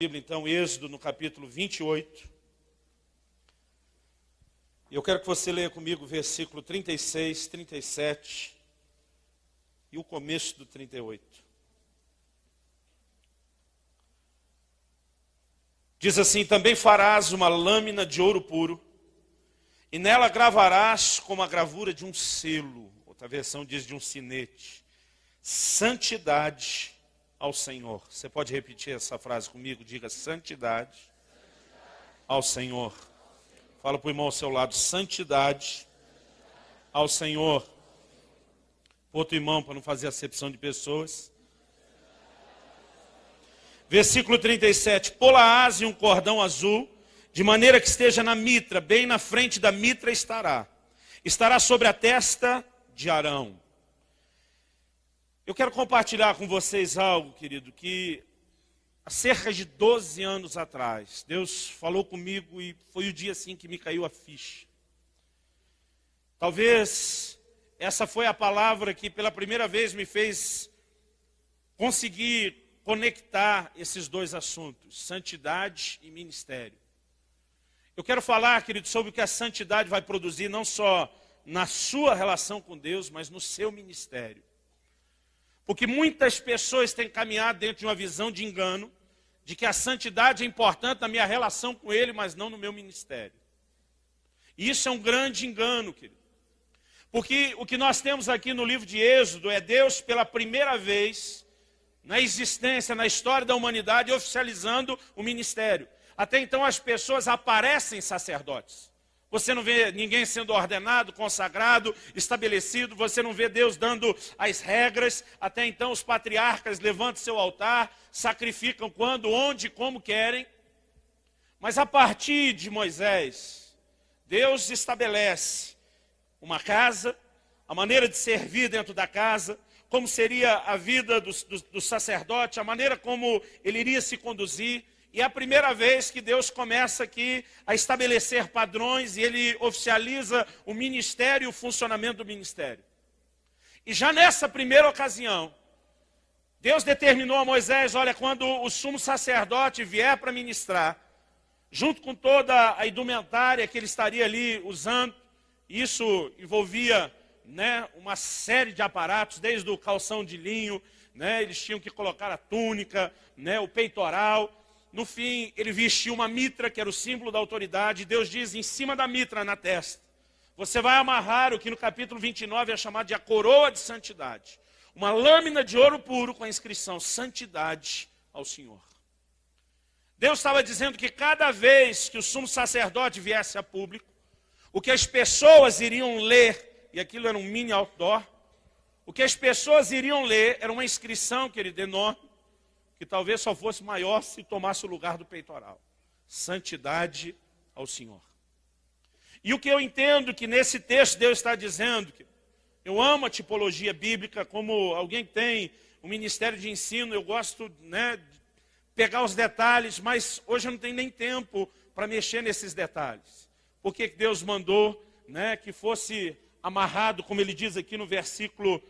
Bíblia, então, Êxodo, no capítulo 28. Eu quero que você leia comigo o versículo 36, 37 e o começo do 38. Diz assim: também farás uma lâmina de ouro puro, e nela gravarás como a gravura de um selo. Outra versão diz de um sinete. Santidade ao Senhor. Você pode repetir essa frase comigo? Diga: santidade ao Senhor. Fala para o irmão ao seu lado: santidade ao Senhor. Outro irmão, para não fazer acepção de pessoas. Versículo 37. Polaás e um cordão azul, de maneira que esteja na mitra, bem na frente da mitra estará. Estará sobre a testa de Arão. Eu quero compartilhar com vocês algo, querido, que há cerca de 12 anos atrás, Deus falou comigo e foi o dia assim que me caiu a ficha. Talvez essa foi a palavra que pela primeira vez me fez conseguir conectar esses dois assuntos, santidade e ministério. Eu quero falar, querido, sobre o que a santidade vai produzir, não só na sua relação com Deus, mas no seu ministério. Porque muitas pessoas têm caminhado dentro de uma visão de engano, de que a santidade é importante na minha relação com Ele, mas não no meu ministério. E isso é um grande engano, querido. Porque o que nós temos aqui no livro de Êxodo é Deus, pela primeira vez, na existência, na história da humanidade, oficializando o ministério. Até então as pessoas aparecem sacerdotes. Você não vê ninguém sendo ordenado, consagrado, estabelecido. Você não vê Deus dando as regras. Até então os patriarcas levantam seu altar, sacrificam quando, onde, como querem. Mas a partir de Moisés, Deus estabelece uma casa, a maneira de servir dentro da casa, como seria a vida do sacerdote, a maneira como ele iria se conduzir. E é a primeira vez que Deus começa aqui a estabelecer padrões e Ele oficializa o ministério e o funcionamento do ministério. E já nessa primeira ocasião, Deus determinou a Moisés: olha, quando o sumo sacerdote vier para ministrar, junto com toda a indumentária que ele estaria ali usando, isso envolvia, uma série de aparatos, desde o calção de linho, eles tinham que colocar a túnica, o peitoral. No fim, ele vestiu uma mitra, que era o símbolo da autoridade. Deus diz: em cima da mitra, na testa, você vai amarrar o que no capítulo 29 é chamado de a coroa de santidade. Uma lâmina de ouro puro com a inscrição: santidade ao Senhor. Deus estava dizendo que cada vez que o sumo sacerdote viesse a público, o que as pessoas iriam ler, e aquilo era um mini outdoor, o que as pessoas iriam ler era uma inscrição, querido, enorme, que talvez só fosse maior se tomasse o lugar do peitoral: santidade ao Senhor. E o que eu entendo que nesse texto Deus está dizendo, que eu amo a tipologia bíblica, como alguém que tem o ministério de ensino, eu gosto de pegar os detalhes, mas hoje eu não tenho nem tempo para mexer nesses detalhes. Por que Deus mandou que fosse amarrado, como ele diz aqui no versículo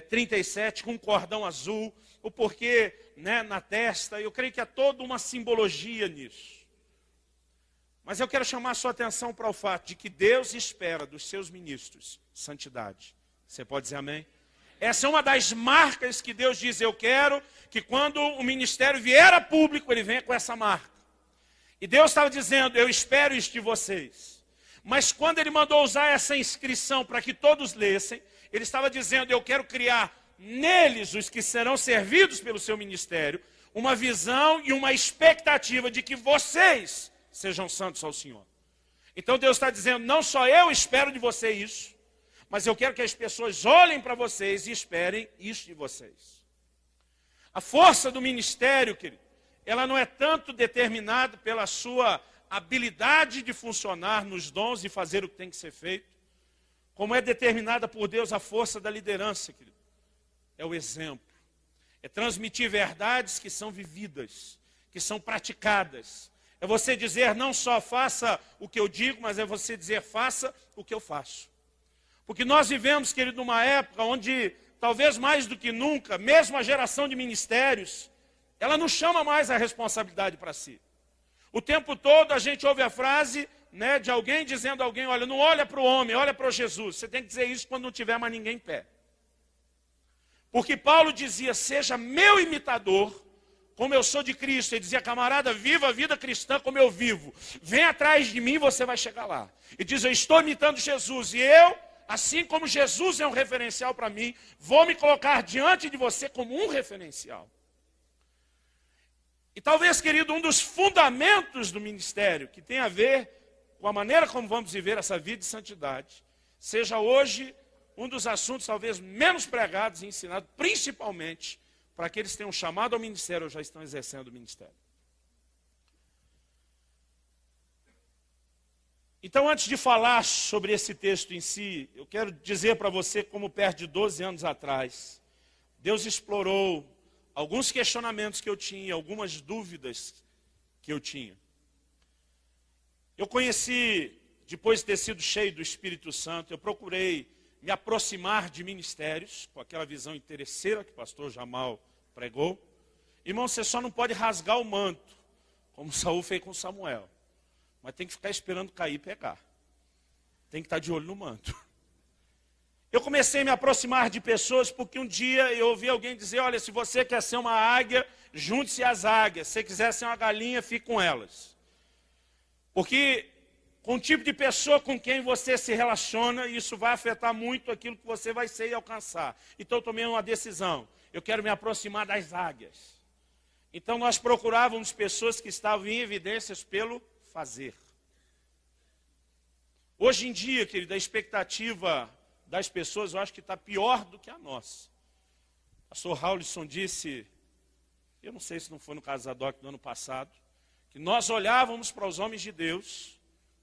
37, com um cordão azul, o porquê na testa? Eu creio que há toda uma simbologia nisso. Mas eu quero chamar a sua atenção para o fato de que Deus espera dos seus ministros santidade. Você pode dizer amém? Essa é uma das marcas que Deus diz: eu quero que quando o ministério vier a público, ele venha com essa marca. E Deus estava dizendo: eu espero isso de vocês. Mas quando ele mandou usar essa inscrição para que todos lessem, ele estava dizendo: eu quero criar neles, os que serão servidos pelo seu ministério, uma visão e uma expectativa de que vocês sejam santos ao Senhor. Então Deus está dizendo: não só eu espero de você isso, mas eu quero que as pessoas olhem para vocês e esperem isso de vocês. A força do ministério, querido, ela não é tanto determinada pela sua habilidade de funcionar nos dons e fazer o que tem que ser feito, como é determinada por Deus a força da liderança, querido. É o exemplo. É transmitir verdades que são vividas, que são praticadas. É você dizer: não só faça o que eu digo, mas é você dizer: faça o que eu faço. Porque nós vivemos, querido, numa época onde, talvez mais do que nunca, mesmo a geração de ministérios, ela não chama mais a responsabilidade para si. O tempo todo a gente ouve a frase, né, de alguém dizendo a alguém, olha, não olha para o homem, olha para Jesus. Você tem que dizer isso quando não tiver mais ninguém em pé. Porque Paulo dizia, seja meu imitador, como eu sou de Cristo. Ele dizia, camarada, viva a vida cristã como eu vivo. Vem atrás de mim, você vai chegar lá. E diz, eu estou imitando Jesus. E eu, assim como Jesus é um referencial para mim, vou me colocar diante de você como um referencial. E talvez, querido, um dos fundamentos do ministério, que tem a ver com a maneira como vamos viver essa vida de santidade, seja hoje um dos assuntos talvez menos pregados e ensinados, principalmente para aqueles que têm um chamado ao ministério ou já estão exercendo o ministério. Então, antes de falar sobre esse texto em si, eu quero dizer para você como perto de 12 anos atrás, Deus explorou alguns questionamentos que eu tinha, algumas dúvidas que eu tinha. Eu conheci, depois de ter sido cheio do Espírito Santo, eu procurei me aproximar de ministérios, com aquela visão interesseira que o pastor Jamal pregou. Irmão, você só não pode rasgar o manto, como Saul fez com Samuel. Mas tem que ficar esperando cair e pegar. Tem que estar de olho no manto. Eu comecei a me aproximar de pessoas porque um dia eu ouvi alguém dizer, olha, se você quer ser uma águia, junte-se às águias. Se você quiser ser uma galinha, fique com elas. Porque com o tipo de pessoa com quem você se relaciona, isso vai afetar muito aquilo que você vai ser e alcançar. Então eu tomei uma decisão. Eu quero me aproximar das águias. Então nós procurávamos pessoas que estavam em evidências pelo fazer. Hoje em dia, querido, a expectativa das pessoas, eu acho que está pior do que a nossa. O pastor Raulison disse, eu não sei se não foi no Casadoc do ano passado, que nós olhávamos para os homens de Deus,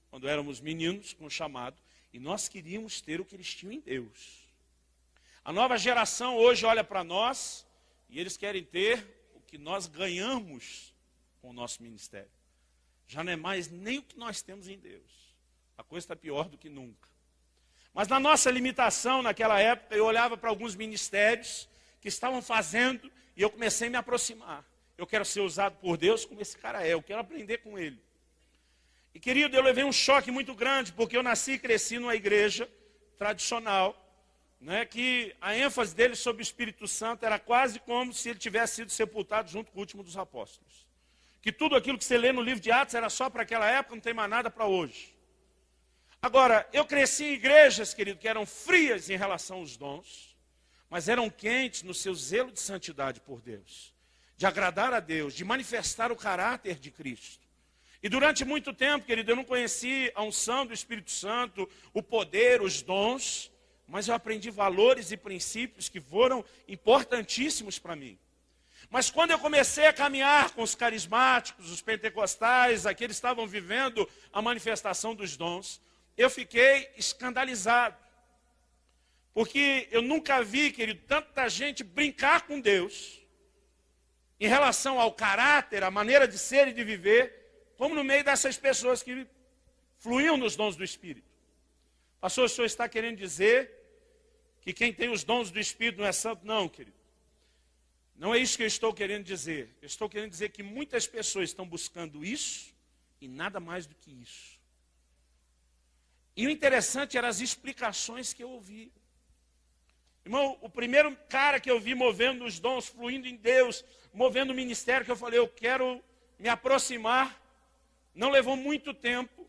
quando éramos meninos com o chamado, e nós queríamos ter o que eles tinham em Deus. A nova geração hoje olha para nós, e eles querem ter o que nós ganhamos com o nosso ministério. Já não é mais nem o que nós temos em Deus. A coisa está pior do que nunca. Mas na nossa limitação, naquela época, eu olhava para alguns ministérios que estavam fazendo e eu comecei a me aproximar. Eu quero ser usado por Deus como esse cara é, eu quero aprender com ele. E querido, eu levei um choque muito grande, porque eu nasci e cresci numa igreja tradicional, né, que a ênfase dele sobre o Espírito Santo era quase como se ele tivesse sido sepultado junto com o último dos apóstolos. Que tudo aquilo que você lê no livro de Atos era só para aquela época, não tem mais nada para hoje. Agora, eu cresci em igrejas, querido, que eram frias em relação aos dons, mas eram quentes no seu zelo de santidade por Deus, de agradar a Deus, de manifestar o caráter de Cristo. E durante muito tempo, querido, eu não conheci a unção do Espírito Santo, o poder, os dons, mas eu aprendi valores e princípios que foram importantíssimos para mim. Mas quando eu comecei a caminhar com os carismáticos, os pentecostais, aqueles que estavam vivendo a manifestação dos dons, eu fiquei escandalizado. Porque eu nunca vi, querido, tanta gente brincar com Deus em relação ao caráter, à maneira de ser e de viver, como no meio dessas pessoas que fluíam nos dons do Espírito. Pastor, o senhor está querendo dizer que quem tem os dons do Espírito não é santo? Não, querido. Não é isso que eu estou querendo dizer. Eu estou querendo dizer que muitas pessoas estão buscando isso e nada mais do que isso. E o interessante eram as explicações que eu ouvi. Irmão, o primeiro cara que eu vi movendo os dons, fluindo em Deus, movendo o ministério, que eu falei, eu quero me aproximar, não levou muito tempo.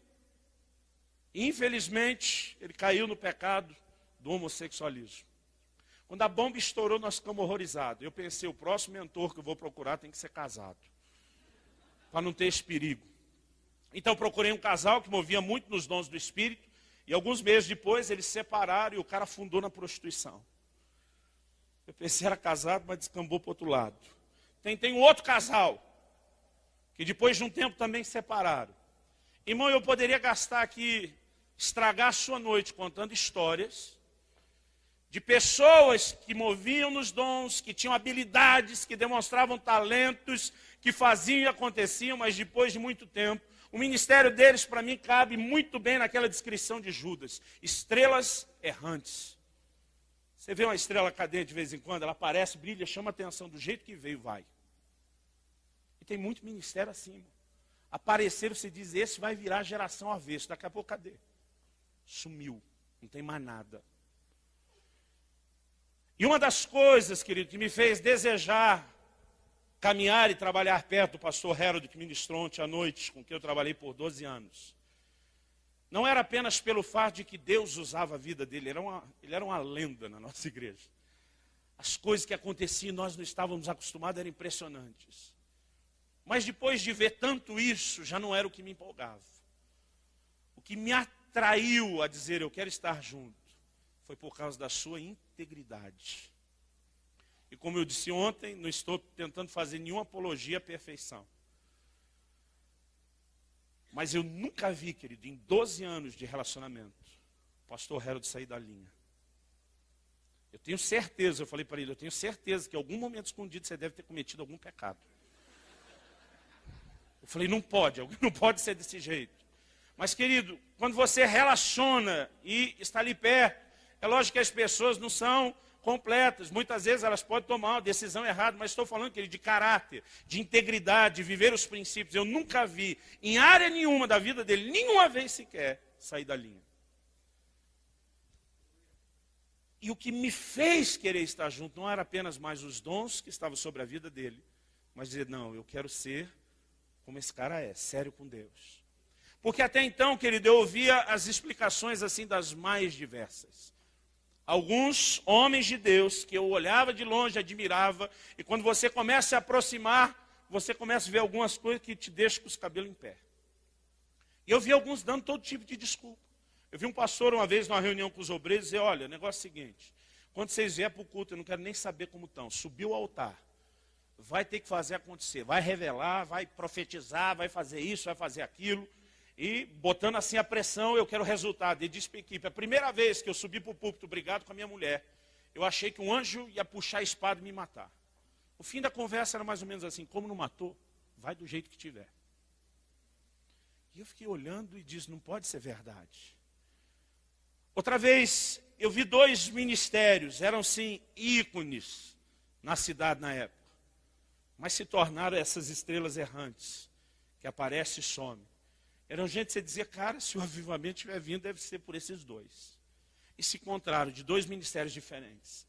Infelizmente, ele caiu no pecado do homossexualismo. Quando a bomba estourou, nós ficamos horrorizados. Eu pensei, o próximo mentor que eu vou procurar tem que ser casado, para não ter esse perigo. Então procurei um casal que movia muito nos dons do Espírito, e alguns meses depois eles se separaram e o cara afundou na prostituição. Eu pensei, era casado, mas descambou para o outro lado. Tem um outro casal, que depois de um tempo também se separaram. Irmão, eu poderia gastar aqui, estragar a sua noite contando histórias de pessoas que moviam nos dons, que tinham habilidades, que demonstravam talentos, que faziam e aconteciam, mas depois de muito tempo, o ministério deles, para mim, cabe muito bem naquela descrição de Judas. Estrelas errantes. Você vê uma estrela cadente de vez em quando, ela aparece, brilha, chama a atenção, do jeito que veio, vai. tem muito ministério assim, irmão. Apareceram, você diz, esse vai virar geração avesso. Daqui a pouco, cadê? Sumiu. Não tem mais nada. E uma das coisas, querido, que me fez desejar caminhar e trabalhar perto do pastor Harold, que ministrou ontem à noite, com quem eu trabalhei por 12 anos, não era apenas pelo fato de que Deus usava a vida dele, ele era uma lenda na nossa igreja. As coisas que aconteciam, nós não estávamos acostumados, eram impressionantes. Mas depois de ver tanto isso, já não era o que me empolgava. O que me atraiu a dizer, eu quero estar junto, foi por causa da sua integridade. E como eu disse ontem, não estou tentando fazer nenhuma apologia à perfeição. Mas eu nunca vi, querido, em 12 anos de relacionamento, o pastor Harold sair da linha. Eu tenho certeza, eu falei para ele, eu tenho certeza que em algum momento escondido você deve ter cometido algum pecado. Eu falei, não pode ser desse jeito. Mas, querido, quando você relaciona e está ali perto, é lógico que as pessoas não são completas. Muitas vezes elas podem tomar uma decisão errada, mas estou falando, querido, de caráter, de integridade, de viver os princípios. Eu nunca vi, em área nenhuma da vida dele, nenhuma vez sequer, sair da linha. E o que me fez querer estar junto não era apenas mais os dons que estavam sobre a vida dele, mas dizer, não, eu quero ser como esse cara é, sério com Deus. Porque até então, querido, eu ouvia as explicações assim das mais diversas. Alguns homens de Deus que eu olhava de longe, admirava, e quando você começa a se aproximar, você começa a ver algumas coisas que te deixam com os cabelos em pé. E eu vi alguns dando todo tipo de desculpa. Eu vi um pastor uma vez numa reunião com os obreiros dizer, olha, o negócio é o seguinte, quando vocês vierem para o culto, eu não quero nem saber como estão, subiu ao altar, vai ter que fazer acontecer, vai revelar, vai profetizar, vai fazer isso, vai fazer aquilo, e botando assim a pressão, eu quero resultado. E disse para a equipe, a primeira vez que eu subi para o púlpito, brigado com a minha mulher, eu achei que um anjo ia puxar a espada e me matar. O fim da conversa era mais ou menos assim, como não matou, vai do jeito que tiver. E eu fiquei olhando e disse, não pode ser verdade. Outra vez, eu vi 2 ministérios, eram sim ícones na cidade na época, mas se tornaram essas estrelas errantes, que aparecem e somem. Eram gente que você dizia, cara, se o avivamento estiver vindo, deve ser por esses 2. E se encontraram de 2 ministérios diferentes.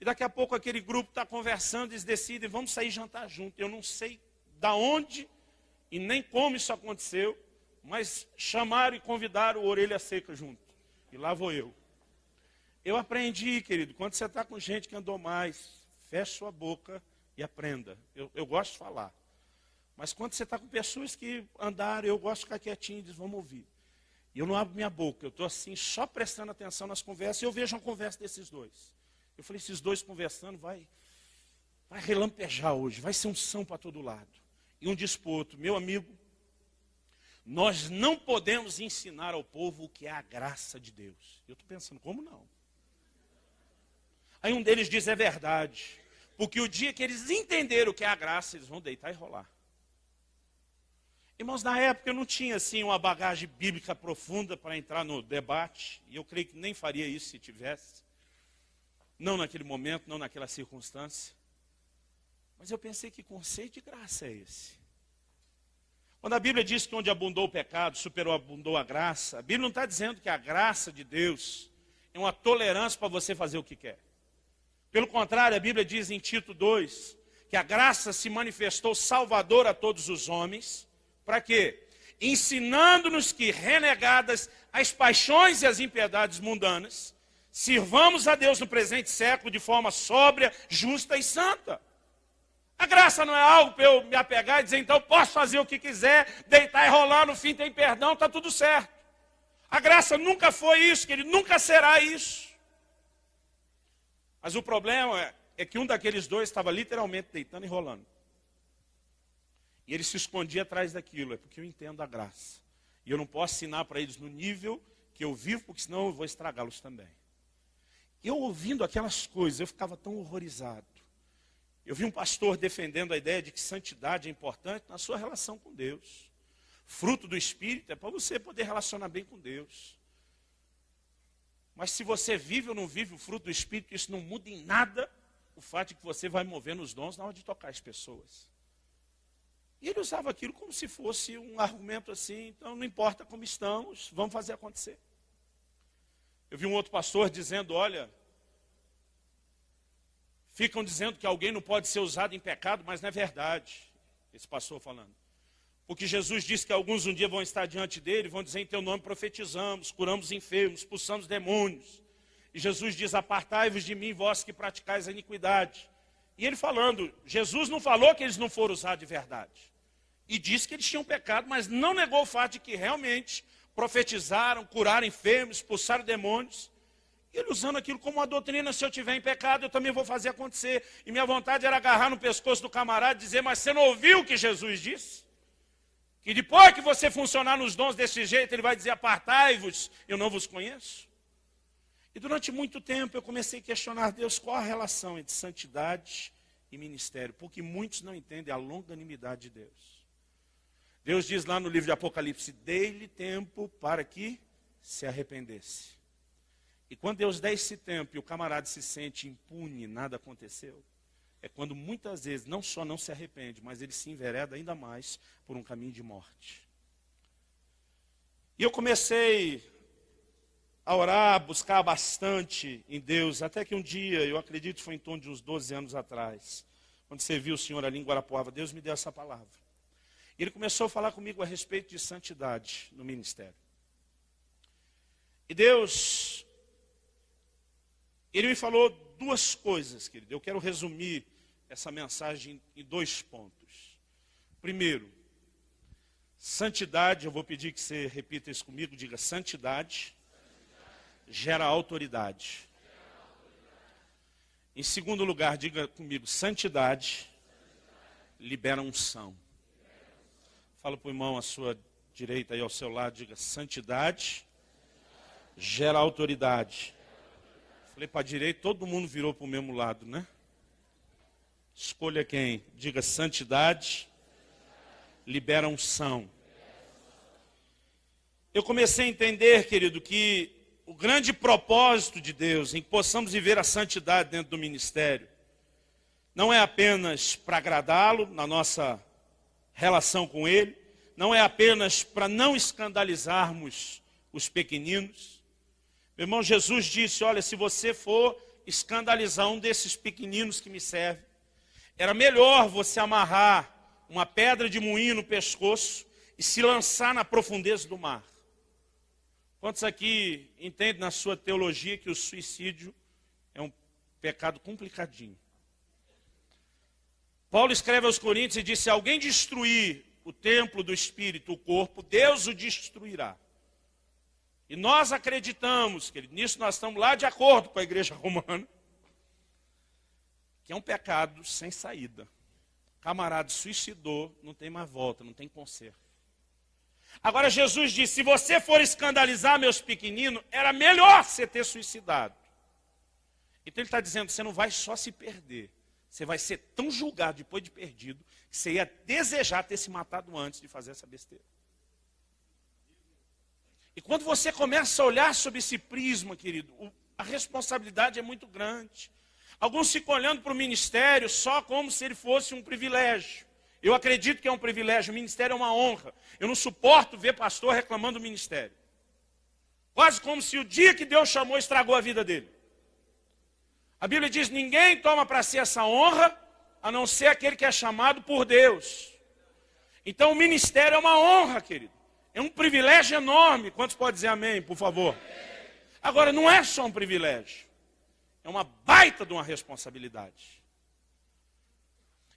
E daqui a pouco aquele grupo está conversando, eles decidem, vamos sair jantar junto. Eu não sei da onde e nem como isso aconteceu, mas chamaram e convidaram o Orelha Seca junto. E lá vou eu. Eu aprendi, querido, quando você está com gente que andou mais, feche sua boca e aprenda. Eu gosto de falar. Mas quando você está com pessoas que andaram, eu gosto de ficar quietinho e diz, vamos ouvir. E eu não abro minha boca, eu estou assim, só prestando atenção nas conversas, e eu vejo uma conversa desses 2. Eu falei, esses 2 conversando, vai relampejar hoje, vai ser unção para todo lado. E um diz para o outro, meu amigo, nós não podemos ensinar ao povo o que é a graça de Deus. Eu estou pensando, como não? Aí um deles diz, é verdade, porque o dia que eles entenderam o que é a graça, eles vão deitar e rolar. Irmãos, na época eu não tinha assim uma bagagem bíblica profunda para entrar no debate, e eu creio que nem faria isso se tivesse. Não naquele momento, não naquela circunstância. Mas eu pensei, que conceito de graça é esse? Quando a Bíblia diz que onde abundou o pecado, superabundou a graça, a Bíblia não está dizendo que a graça de Deus é uma tolerância para você fazer o que quer. Pelo contrário, a Bíblia diz em Tito 2, que a graça se manifestou salvadora a todos os homens. Para quê? Ensinando-nos que, renegadas as paixões e as impiedades mundanas, sirvamos a Deus no presente século de forma sóbria, justa e santa. A graça não é algo para eu me apegar e dizer, então posso fazer o que quiser, deitar e rolar, no fim tem perdão, está tudo certo. A graça nunca foi isso, que ele nunca será isso. Mas o problema é que um daqueles 2 estava literalmente deitando e rolando. E ele se escondia atrás daquilo, é porque eu entendo a graça. E eu não posso ensinar para eles no nível que eu vivo, porque senão eu vou estragá-los também. Eu ouvindo aquelas coisas, eu ficava tão horrorizado. Eu vi um pastor defendendo a ideia de que santidade é importante na sua relação com Deus. Fruto do Espírito é para você poder relacionar bem com Deus. Mas se você vive ou não vive o fruto do Espírito, isso não muda em nada o fato de que você vai mover nos dons na hora de tocar as pessoas. E ele usava aquilo como se fosse um argumento assim, então não importa como estamos, vamos fazer acontecer. Eu vi um outro pastor dizendo, olha, ficam dizendo que alguém não pode ser usado em pecado, mas não é verdade, esse pastor falando. Porque Jesus disse que alguns um dia vão estar diante dele, vão dizer em teu nome profetizamos, curamos enfermos, expulsamos demônios. E Jesus diz, apartai-vos de mim, vós que praticais a iniquidade. E ele falando, Jesus não falou que eles não foram usados de verdade. E disse que eles tinham pecado, mas não negou o fato de que realmente profetizaram, curaram enfermos, expulsaram demônios. E ele usando aquilo como uma doutrina, se eu tiver em pecado, eu também vou fazer acontecer. E minha vontade era agarrar no pescoço do camarada e dizer, mas você não ouviu o que Jesus disse? Que depois que você funcionar nos dons desse jeito, ele vai dizer, apartai-vos, eu não vos conheço. E durante muito tempo eu comecei a questionar Deus, qual a relação entre santidade e ministério? Porque muitos não entendem a longanimidade de Deus. Deus diz lá no livro de Apocalipse, dei-lhe tempo para que se arrependesse. E quando Deus dá esse tempo e o camarada se sente impune, nada aconteceu, é quando muitas vezes não só não se arrepende, mas ele se envereda ainda mais por um caminho de morte. E eu comecei a orar, a buscar bastante em Deus, até que um dia, eu acredito que foi em torno de uns 12 anos atrás, quando servi o Senhor ali em Guarapuava, Deus me deu essa palavra. E ele começou a falar comigo a respeito de santidade no ministério. E Deus, ele me falou duas coisas, querido. Eu quero resumir essa mensagem em 2 pontos. Primeiro, santidade, eu vou pedir que você repita isso comigo, diga santidade gera autoridade. Em segundo lugar, diga comigo, santidade libera unção. Fala para o irmão à sua direita e ao seu lado, diga, santidade gera autoridade. Falei para a direita, todo mundo virou para o mesmo lado, né? Escolha quem. Diga, santidade libera unção. Eu comecei a entender, querido, que o grande propósito de Deus em que possamos viver a santidade dentro do ministério não é apenas para agradá-lo na nossa relação com Ele, não é apenas para não escandalizarmos os pequeninos. Meu irmão, Jesus disse, olha, se você for escandalizar um desses pequeninos que me servem, era melhor você amarrar uma pedra de moinho no pescoço e se lançar na profundeza do mar. Quantos aqui entendem na sua teologia que o suicídio é um pecado complicadinho? Paulo escreve aos Coríntios e diz, se alguém destruir o templo do Espírito, o corpo, Deus o destruirá. E nós acreditamos, querido, nisso nós estamos lá de acordo com a igreja romana, que é um pecado sem saída. Camarada suicidou, não tem mais volta, não tem conserto. Agora Jesus disse, se você for escandalizar meus pequeninos, era melhor você ter suicidado. Então ele está dizendo, você não vai só se perder, você vai ser tão julgado depois de perdido, que você ia desejar ter se matado antes de fazer essa besteira. E quando você começa a olhar sob esse prisma, querido, a responsabilidade é muito grande. Alguns ficam olhando para o ministério só como se ele fosse um privilégio. Eu acredito que é um privilégio, o ministério é uma honra. Eu não suporto ver pastor reclamando do ministério. Quase como se o dia que Deus chamou estragou a vida dele. A Bíblia diz, ninguém toma para si essa honra, a não ser aquele que é chamado por Deus. Então o ministério é uma honra, querido. É um privilégio enorme. Quantos podem dizer amém, por favor? Agora, não é só um privilégio. É uma baita de uma responsabilidade.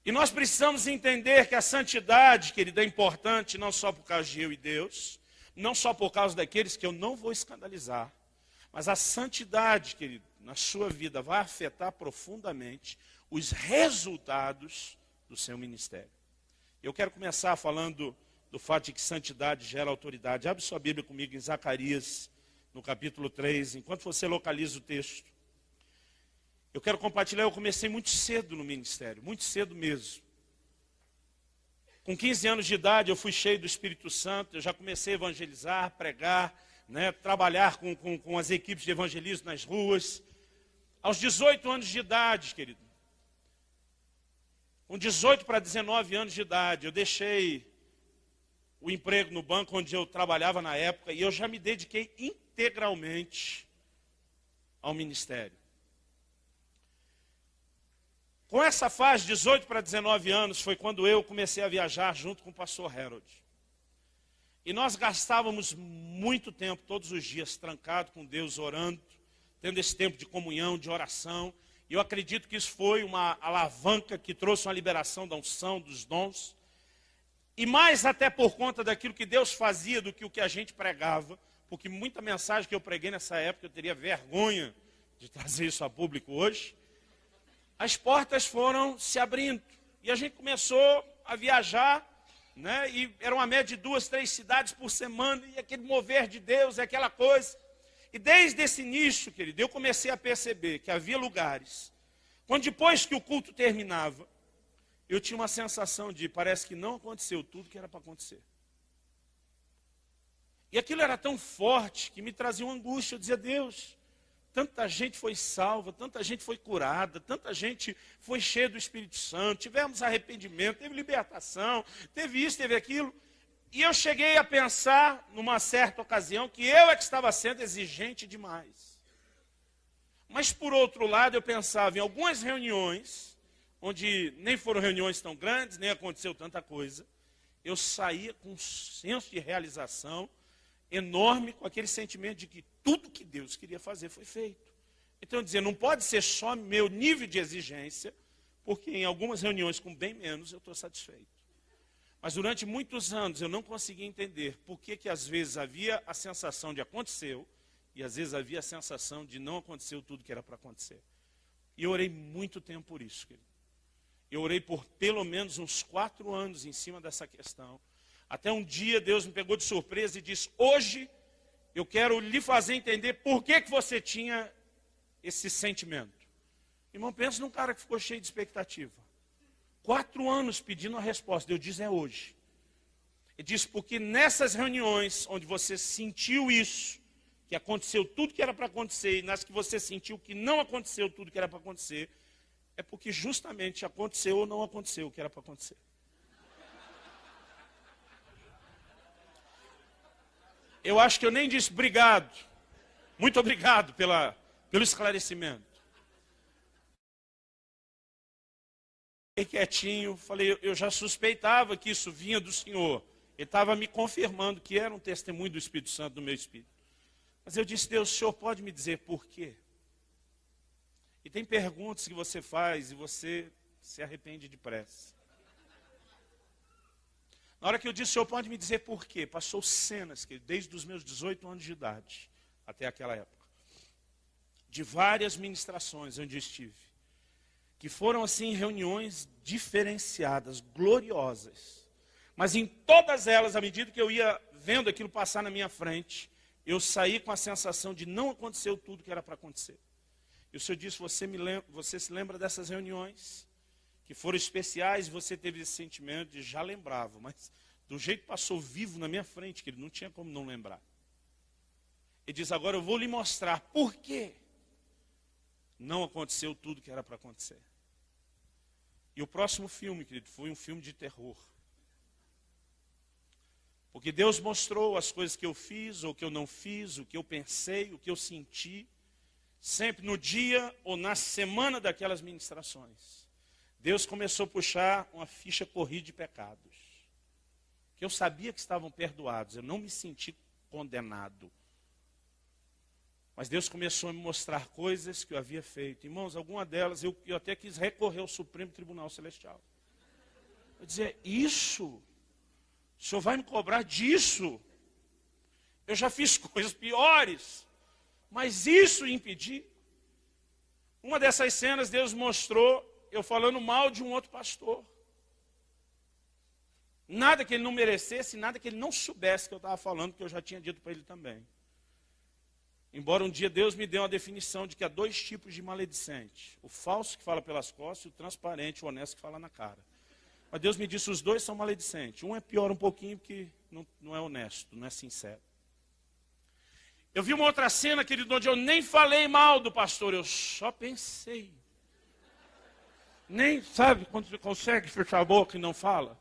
E nós precisamos entender que a santidade, querida, é importante não só por causa de eu e Deus, não só por causa daqueles que eu não vou escandalizar, mas a santidade, querido, na sua vida vai afetar profundamente os resultados do seu ministério. Eu quero começar falando do fato de que santidade gera autoridade. Abre sua Bíblia comigo em Zacarias, no capítulo 3, enquanto você localiza o texto. Eu quero compartilhar, eu comecei muito cedo no ministério, muito cedo mesmo. Com 15 anos de idade eu fui cheio do Espírito Santo, eu já comecei a evangelizar, pregar, né, trabalhar com as equipes de evangelismo nas ruas. Aos 18 anos de idade, querido, com Com 18 para 19 anos de idade, eu deixei o emprego no banco onde eu trabalhava na época e eu já me dediquei integralmente ao ministério. Com essa fase, 18 para 19 anos, foi quando eu comecei a viajar junto com o pastor Harold. E nós gastávamos muito tempo, todos os dias, trancado com Deus, orando, tendo esse tempo de comunhão, de oração. E eu acredito que isso foi uma alavanca que trouxe uma liberação da unção, dos dons. E mais até por conta daquilo que Deus fazia do que o que a gente pregava. Porque muita mensagem que eu preguei nessa época, eu teria vergonha de trazer isso a público hoje. As portas foram se abrindo. E a gente começou a viajar, né? E era uma média de 2, 3 cidades por semana. E aquele mover de Deus, aquela coisa. E desde esse início, querido, eu comecei a perceber que havia lugares onde depois que o culto terminava, eu tinha uma sensação de, parece que não aconteceu tudo que era para acontecer. E aquilo era tão forte que me trazia uma angústia. Eu dizia, Deus, tanta gente foi salva, tanta gente foi curada, tanta gente foi cheia do Espírito Santo, tivemos arrependimento, teve libertação, teve isso, teve aquilo. E eu cheguei a pensar, numa certa ocasião, que eu é que estava sendo exigente demais. Mas, por outro lado, eu pensava em algumas reuniões, onde nem foram reuniões tão grandes, nem aconteceu tanta coisa, eu saía com um senso de realização enorme, com aquele sentimento de que tudo que Deus queria fazer foi feito. Então, eu dizia, não pode ser só meu nível de exigência, porque em algumas reuniões com bem menos eu estou satisfeito. Mas durante muitos anos eu não conseguia entender por que às vezes havia a sensação de aconteceu e às vezes havia a sensação de não aconteceu tudo que era para acontecer. E eu orei muito tempo por isso, querido. Eu orei por pelo menos uns 4 anos em cima dessa questão. Até um dia Deus me pegou de surpresa e disse, hoje eu quero lhe fazer entender por que você tinha esse sentimento. Irmão, pensa num cara que ficou cheio de expectativa. 4 anos pedindo a resposta. Deus diz, é hoje. Ele diz, porque nessas reuniões onde você sentiu isso, que aconteceu tudo que era para acontecer, e nas que você sentiu que não aconteceu tudo que era para acontecer, é porque justamente aconteceu ou não aconteceu o que era para acontecer. Eu acho que eu nem disse obrigado. Muito obrigado pelo esclarecimento. Fiquei quietinho, falei, eu já suspeitava que isso vinha do Senhor. Ele estava me confirmando que era um testemunho do Espírito Santo no meu espírito. Mas eu disse, Deus, o Senhor pode me dizer por quê? E tem perguntas que você faz e você se arrepende depressa. Na hora que eu disse, o Senhor pode me dizer por quê? Passou cenas, que desde os meus 18 anos de idade até aquela época, de várias ministrações onde eu estive, que foram assim reuniões diferenciadas, gloriosas. Mas em todas elas, à medida que eu ia vendo aquilo passar na minha frente, eu saí com a sensação de não aconteceu tudo que era para acontecer. E o Senhor disse, você se lembra dessas reuniões? Que foram especiais, você teve esse sentimento de já lembrava, mas do jeito que passou vivo na minha frente, que ele não tinha como não lembrar. Ele diz, agora eu vou lhe mostrar por quê não aconteceu tudo que era para acontecer. E o próximo filme, querido, foi um filme de terror. Porque Deus mostrou as coisas que eu fiz, ou que eu não fiz, o que eu pensei, o que eu senti, sempre no dia ou na semana daquelas ministrações. Deus começou a puxar uma ficha corrida de pecados. Que eu sabia que estavam perdoados, eu não me senti condenado. Mas Deus começou a me mostrar coisas que eu havia feito. Irmãos, alguma delas eu até quis recorrer ao Supremo Tribunal Celestial. Eu dizia, isso? O Senhor vai me cobrar disso? Eu já fiz coisas piores, mas isso impedir. Uma dessas cenas Deus mostrou eu falando mal de um outro pastor. Nada que ele não merecesse, nada que ele não soubesse que eu estava falando, que eu já tinha dito para ele também. Embora um dia Deus me dê uma definição de que há 2 tipos de maledicente. O falso que fala pelas costas e o transparente, o honesto que fala na cara. Mas Deus me disse, os 2 são maledicentes. Um é pior um pouquinho porque não é honesto, não é sincero. Eu vi uma outra cena, querido, onde eu nem falei mal do pastor, eu só pensei. Nem sabe quando você consegue fechar a boca e não fala.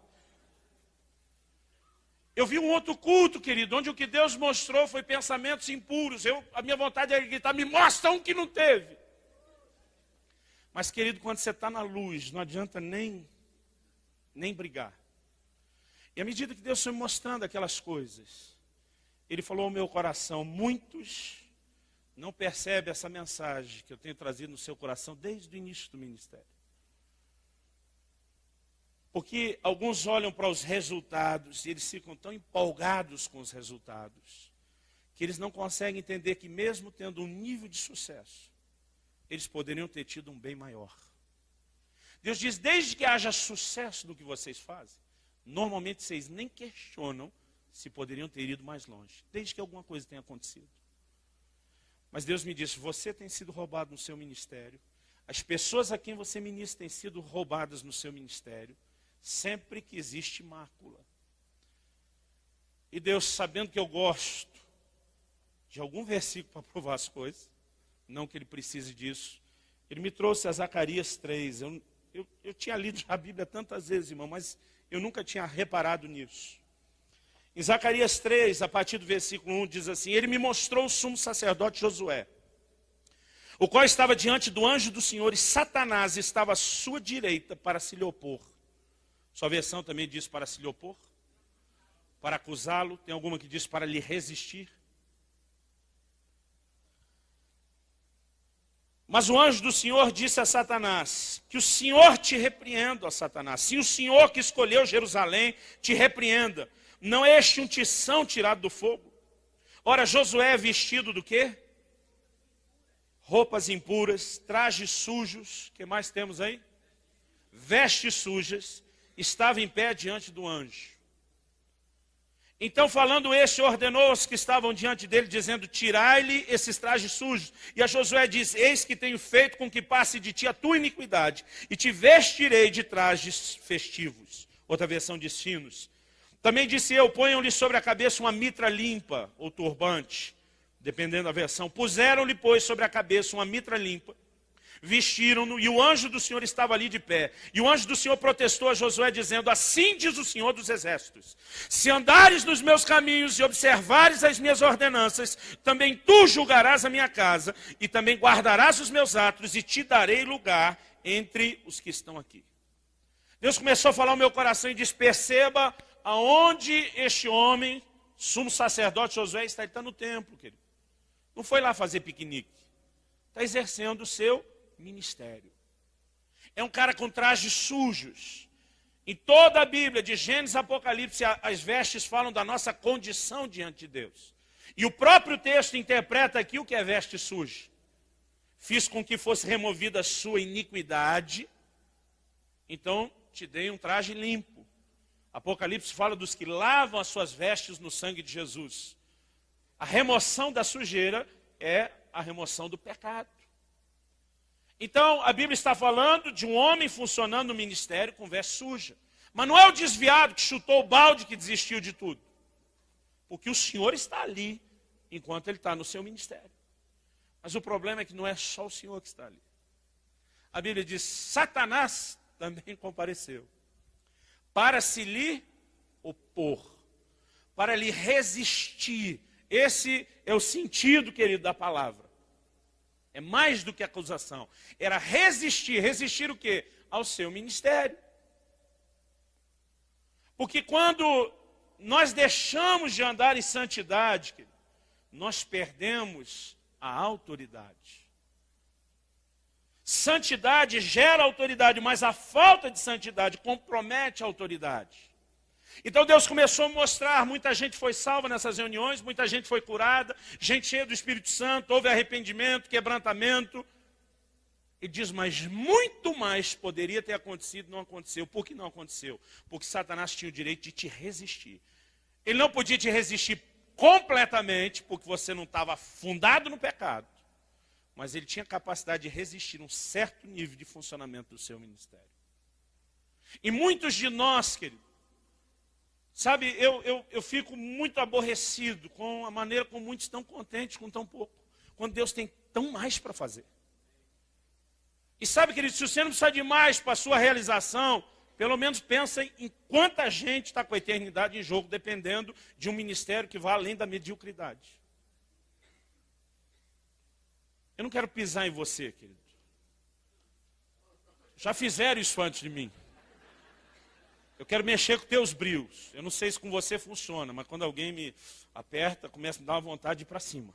Eu vi um outro culto, querido, onde o que Deus mostrou foi pensamentos impuros. A minha vontade era gritar, me mostra um que não teve. Mas, querido, quando você está na luz, não adianta nem brigar. E à medida que Deus foi me mostrando aquelas coisas, Ele falou ao meu coração, muitos não percebem essa mensagem que eu tenho trazido no seu coração desde o início do ministério. Porque alguns olham para os resultados e eles ficam tão empolgados com os resultados, que eles não conseguem entender que mesmo tendo um nível de sucesso, eles poderiam ter tido um bem maior. Deus diz, desde que haja sucesso no que vocês fazem, normalmente vocês nem questionam se poderiam ter ido mais longe, desde que alguma coisa tenha acontecido. Mas Deus me disse, você tem sido roubado no seu ministério, as pessoas a quem você ministra têm sido roubadas no seu ministério, sempre que existe mácula. E Deus, sabendo que eu gosto de algum versículo para provar as coisas, não que Ele precise disso, Ele me trouxe a Zacarias 3. Eu tinha lido a Bíblia tantas vezes, irmão, mas eu nunca tinha reparado nisso. Em Zacarias 3, a partir do versículo 1, diz assim, Ele me mostrou o sumo sacerdote Josué, o qual estava diante do anjo do Senhor, e Satanás estava à sua direita para se lhe opor. Sua versão também diz para se lhe opor, para acusá-lo. Tem alguma que diz para lhe resistir. Mas o anjo do Senhor disse a Satanás, que o Senhor te repreenda, ó Satanás. Se o Senhor que escolheu Jerusalém te repreenda, não é este um tição tirado do fogo? Ora, Josué é vestido do quê? Roupas impuras, trajes sujos, o que mais temos aí? Vestes sujas. Estava em pé diante do anjo. Então, falando este, ordenou aos que estavam diante dele, dizendo, tirai-lhe esses trajes sujos. E a Josué disse, eis que tenho feito com que passe de ti a tua iniquidade, e te vestirei de trajes festivos. Outra versão diz finos. Também disse eu, ponham-lhe sobre a cabeça uma mitra limpa, ou turbante, dependendo da versão. Puseram-lhe, pois, sobre a cabeça uma mitra limpa, vestiram-no, e o anjo do Senhor estava ali de pé. E o anjo do Senhor protestou a Josué, dizendo, assim diz o Senhor dos Exércitos, se andares nos meus caminhos e observares as minhas ordenanças, também tu julgarás a minha casa, e também guardarás os meus atos, e te darei lugar entre os que estão aqui. Deus começou a falar ao meu coração e disse, perceba aonde este homem, sumo sacerdote Josué, está. Ele está no templo, querido. Não foi lá fazer piquenique. Está exercendo o seu ministério. É um cara com trajes sujos. Em toda a Bíblia, de Gênesis a Apocalipse, as vestes falam da nossa condição diante de Deus. E o próprio texto interpreta aqui o que é veste suja. Fiz com que fosse removida a sua iniquidade, então te dei um traje limpo. Apocalipse fala dos que lavam as suas vestes no sangue de Jesus. A remoção da sujeira é a remoção do pecado. Então, a Bíblia está falando de um homem funcionando no ministério com veste suja. Mas não é o desviado que chutou o balde que desistiu de tudo. Porque o Senhor está ali, enquanto ele está no seu ministério. Mas o problema é que não é só o Senhor que está ali. A Bíblia diz, Satanás também compareceu. Para se lhe opor. Para lhe resistir. Esse é o sentido, querido, da palavra. É mais do que acusação. Era resistir. Resistir o quê? Ao seu ministério. Porque quando nós deixamos de andar em santidade, nós perdemos a autoridade. Santidade gera autoridade, mas a falta de santidade compromete a autoridade. Então Deus começou a mostrar, muita gente foi salva nessas reuniões, muita gente foi curada, gente cheia do Espírito Santo, houve arrependimento, quebrantamento. E diz, mas muito mais poderia ter acontecido, não aconteceu. Por que não aconteceu? Porque Satanás tinha o direito de te resistir. Ele não podia te resistir completamente, porque você não estava fundado no pecado. Mas ele tinha capacidade de resistir um certo nível de funcionamento do seu ministério. E muitos de nós, querido, sabe, eu fico muito aborrecido com a maneira como muitos estão contentes com tão pouco. Quando Deus tem tão mais para fazer. E sabe, querido, se você não precisa de mais para a sua realização, pelo menos pensa em quanta gente está com a eternidade em jogo, dependendo de um ministério que vá além da mediocridade. Eu não quero pisar em você, querido. Já fizeram isso antes de mim. Eu quero mexer com teus brios. Eu não sei se com você funciona, mas quando alguém me aperta, começa a me dar uma vontade de ir para cima.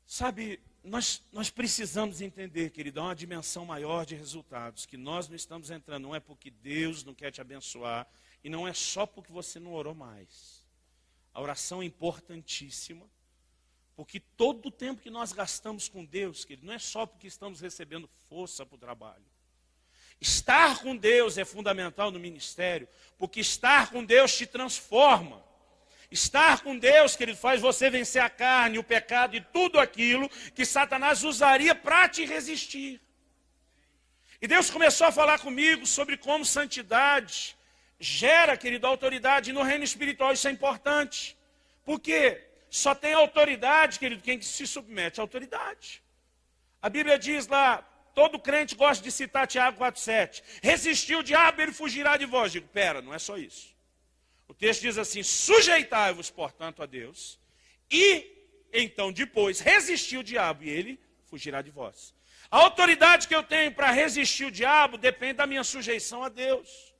Sabe, nós precisamos entender, querido, há uma dimensão maior de resultados, que nós não estamos entrando, não é porque Deus não quer te abençoar, e não é só porque você não orou mais. A oração é importantíssima, porque todo o tempo que nós gastamos com Deus, querido, não é só porque estamos recebendo força para o trabalho. Estar com Deus é fundamental no ministério, porque estar com Deus te transforma. Estar com Deus, querido, faz você vencer a carne, o pecado e tudo aquilo que Satanás usaria para te resistir. E Deus começou a falar comigo sobre como santidade gera, querido, autoridade no reino espiritual. Isso é importante. Porque só tem autoridade, querido, quem se submete à autoridade. A Bíblia diz lá, todo crente gosta de citar Tiago 4,7. Resistiu o diabo, ele fugirá de vós. Digo, pera, não é só isso. O texto diz assim, sujeitai-vos, portanto, a Deus, e então depois resistir o diabo, e ele fugirá de vós. A autoridade que eu tenho para resistir o diabo depende da minha sujeição a Deus.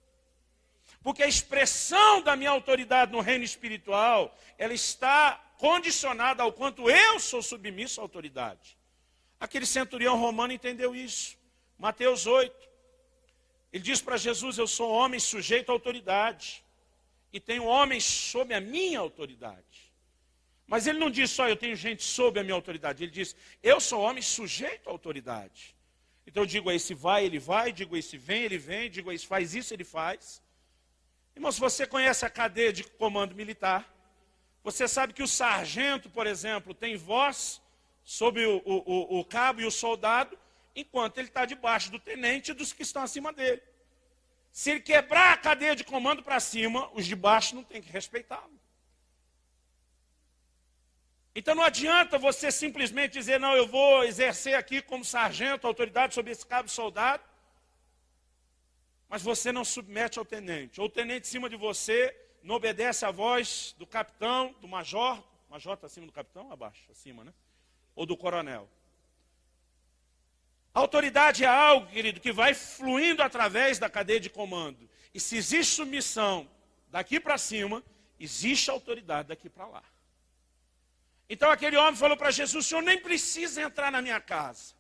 Porque a expressão da minha autoridade no reino espiritual, ela está condicionada ao quanto eu sou submisso à autoridade. Aquele centurião romano entendeu isso. Mateus 8. Ele diz para Jesus, eu sou homem sujeito à autoridade. E tenho homens sob a minha autoridade. Mas ele não diz só, eu tenho gente sob a minha autoridade. Ele diz, eu sou homem sujeito à autoridade. Então eu digo a esse vai, ele vai. Digo a esse vem, ele vem. Digo a esse faz isso, ele faz. Irmão, se você conhece a cadeia de comando militar, você sabe que o sargento, por exemplo, tem voz sobre o cabo e o soldado, enquanto ele está debaixo do tenente e dos que estão acima dele. Se ele quebrar a cadeia de comando para cima, os de baixo não têm que respeitá-lo. Então não adianta você simplesmente dizer, não, eu vou exercer aqui como sargento, autoridade sobre esse cabo soldado, mas você não submete ao tenente. Ou o tenente em cima de você não obedece à voz do capitão, do major. O major está acima do capitão ou abaixo? Acima, né? Ou do coronel. A autoridade é algo, querido, que vai fluindo através da cadeia de comando. E se existe submissão daqui para cima, existe autoridade daqui para lá. Então aquele homem falou para Jesus, o senhor nem precisa entrar na minha casa.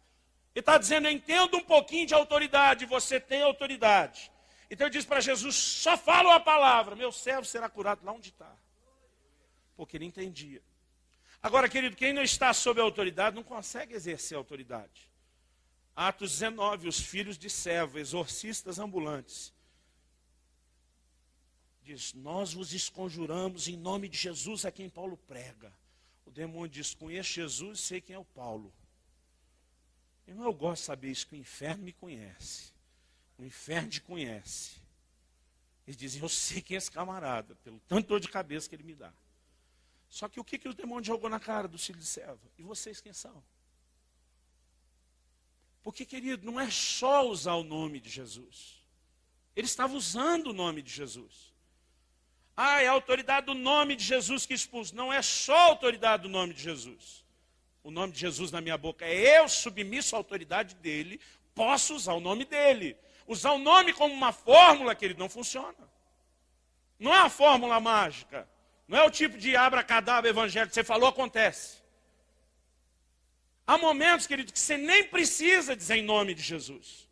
Ele está dizendo, eu entendo um pouquinho de autoridade, você tem autoridade. Então ele diz para Jesus, só fala uma palavra, meu servo será curado lá onde está. Porque ele entendia. Agora, querido, quem não está sob a autoridade não consegue exercer a autoridade. Atos 19, os filhos de servo, exorcistas ambulantes. Diz, nós vos esconjuramos em nome de Jesus a quem Paulo prega. O demônio diz, conheço Jesus e sei quem é o Paulo. Eu gosto de saber isso, que o inferno me conhece. O inferno te conhece. Eles dizem, eu sei quem é esse camarada, pelo tanto dor de cabeça que ele me dá. Só que o que o demônio jogou na cara dos filhos de servo? E vocês quem são? Porque, querido, não é só usar o nome de Jesus. Ele estava usando o nome de Jesus. É a autoridade do nome de Jesus que expulsa. Não é só a autoridade do nome de Jesus. O nome de Jesus na minha boca é eu, submisso à autoridade dele, posso usar o nome dele. Usar o nome como uma fórmula, querido, não funciona. Não é uma fórmula mágica. Não é o tipo de abracadabra evangélico. Você falou, acontece. Há momentos, querido, que você nem precisa dizer em nome de Jesus.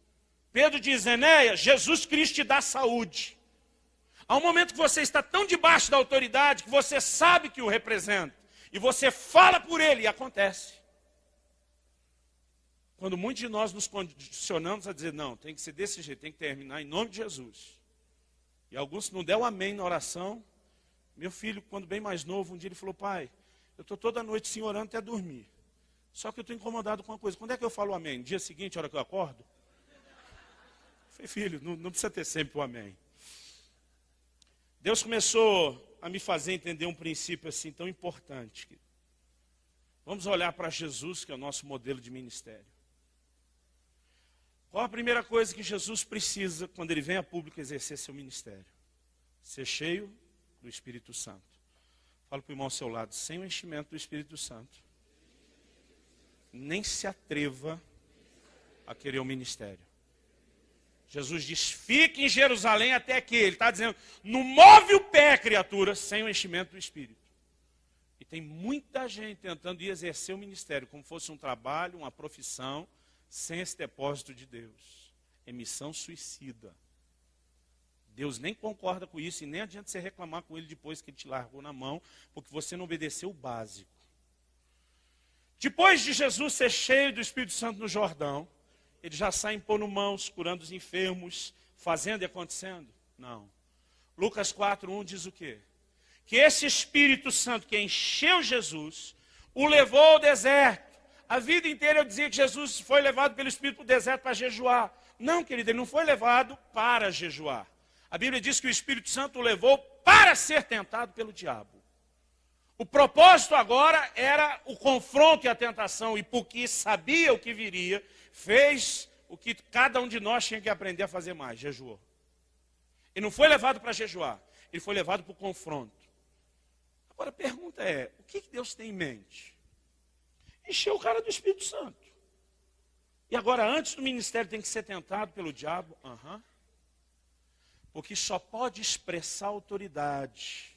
Pedro diz, Enéas, Jesus Cristo te dá saúde. Há um momento que você está tão debaixo da autoridade que você sabe que o representa. E você fala por ele e acontece. Quando muitos de nós nos condicionamos a dizer, não, tem que ser desse jeito, tem que terminar em nome de Jesus. E alguns não deram amém na oração. Meu filho, quando bem mais novo, um dia ele falou, pai, eu estou toda noite sim orando até dormir. Só que eu estou incomodado com uma coisa. Quando é que eu falo amém? No dia seguinte, a hora que eu acordo? Eu falei, filho, não precisa ter sempre o amém. Deus começou a me fazer entender um princípio assim tão importante. Vamos olhar para Jesus, que é o nosso modelo de ministério. Qual a primeira coisa que Jesus precisa quando ele vem a público exercer seu ministério? Ser cheio do Espírito Santo. Fala para o irmão ao seu lado, sem o enchimento do Espírito Santo, nem se atreva a querer o ministério. Jesus diz, fique em Jerusalém até que, ele está dizendo, não move o pé, criatura, sem o enchimento do Espírito. E tem muita gente tentando ir exercer o ministério como fosse um trabalho, uma profissão, sem esse depósito de Deus. É missão suicida. Deus nem concorda com isso e nem adianta você reclamar com ele depois que ele te largou na mão, porque você não obedeceu o básico. Depois de Jesus ser cheio do Espírito Santo no Jordão, ele já sai impondo mãos, curando os enfermos, fazendo e acontecendo? Não. Lucas 4:1 diz o quê? Que esse Espírito Santo que encheu Jesus, o levou ao deserto. A vida inteira eu dizia que Jesus foi levado pelo Espírito para o deserto para jejuar. Não, querido, ele não foi levado para jejuar. A Bíblia diz que o Espírito Santo o levou para ser tentado pelo diabo. O propósito agora era o confronto e a tentação, e porque sabia o que viria, fez o que cada um de nós tinha que aprender a fazer mais, jejuou. Ele não foi levado para jejuar, ele foi levado para o confronto. Agora a pergunta é, o que Deus tem em mente? Encheu o cara do Espírito Santo. E agora, antes do ministério, tem que ser tentado pelo diabo? Porque só pode expressar autoridade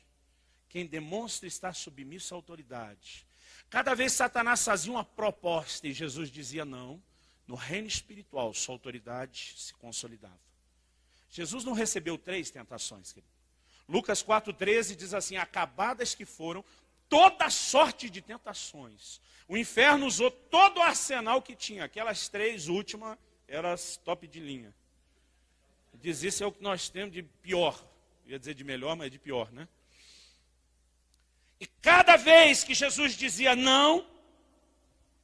quem demonstra estar submisso à autoridade. Cada vez Satanás fazia uma proposta e Jesus dizia não, no reino espiritual sua autoridade se consolidava. Jesus não recebeu 3 tentações, querido. Lucas 4:13 diz assim, acabadas que foram toda sorte de tentações. O inferno usou todo o arsenal que tinha. Aquelas 3 últimas eram as top de linha. Diz isso é o que nós temos de pior. Eu ia dizer de melhor, mas de pior, né? E cada vez que Jesus dizia não,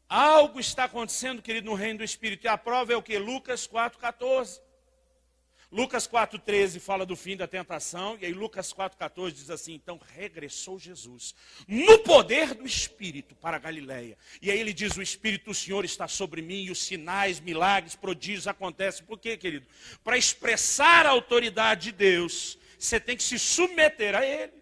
algo está acontecendo, querido, no reino do Espírito. E a prova é o que? Lucas 4:14. Lucas 4:13 fala do fim da tentação, e aí Lucas 4:14 diz assim, então regressou Jesus, no poder do Espírito, para a Galileia. E aí ele diz, o Espírito do Senhor está sobre mim, e os sinais, milagres, prodígios acontecem. Por quê, querido? Para expressar a autoridade de Deus, você tem que se submeter a Ele.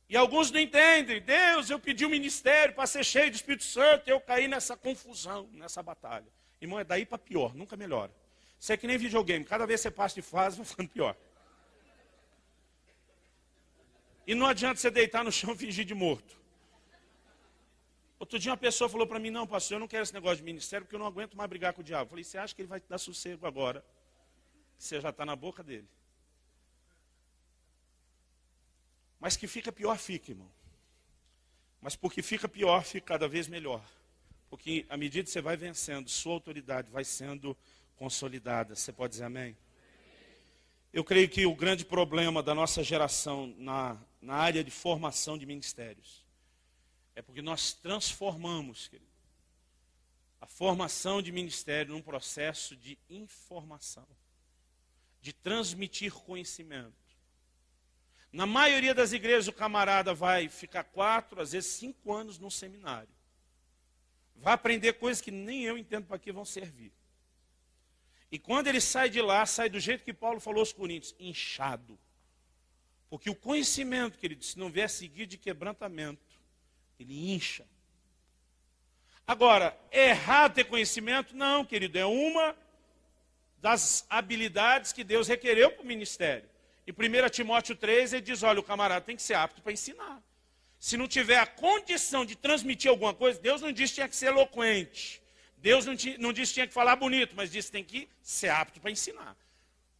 E alguns não entendem, Deus, eu pedi um ministério para ser cheio do Espírito Santo, e eu caí nessa confusão, nessa batalha. Irmão, é daí para pior, nunca melhora. Isso é que nem videogame, cada vez que você passa de fase, vai ficando pior. E não adianta você deitar no chão e fingir de morto. Outro dia uma pessoa falou para mim, não, pastor, eu não quero esse negócio de ministério, porque eu não aguento mais brigar com o diabo. Eu falei, você acha que ele vai te dar sossego agora? Você já está na boca dele. Mas que fica pior, fica, irmão. Mas porque fica pior, fica cada vez melhor. Porque à medida que você vai vencendo, sua autoridade vai sendo consolidada. Você pode dizer amém? Eu creio que o grande problema da nossa geração na área de formação de ministérios é porque nós transformamos, querido, a formação de ministério num processo de informação, de transmitir conhecimento. Na maioria das igrejas o camarada vai ficar 4, às vezes 5 anos num seminário. Vai aprender coisas que nem eu entendo para que vão servir. E quando ele sai de lá, sai do jeito que Paulo falou aos Coríntios, inchado. Porque o conhecimento, querido, se não vier seguido de quebrantamento, ele incha. Agora, é errado ter conhecimento? Não, querido, é uma das habilidades que Deus requereu para o ministério. Em 1 Timóteo 3, ele diz, olha, o camarada tem que ser apto para ensinar. Se não tiver a condição de transmitir alguma coisa, Deus não disse que tinha que ser eloquente. Deus não disse que tinha que falar bonito, mas disse que tem que ser apto para ensinar.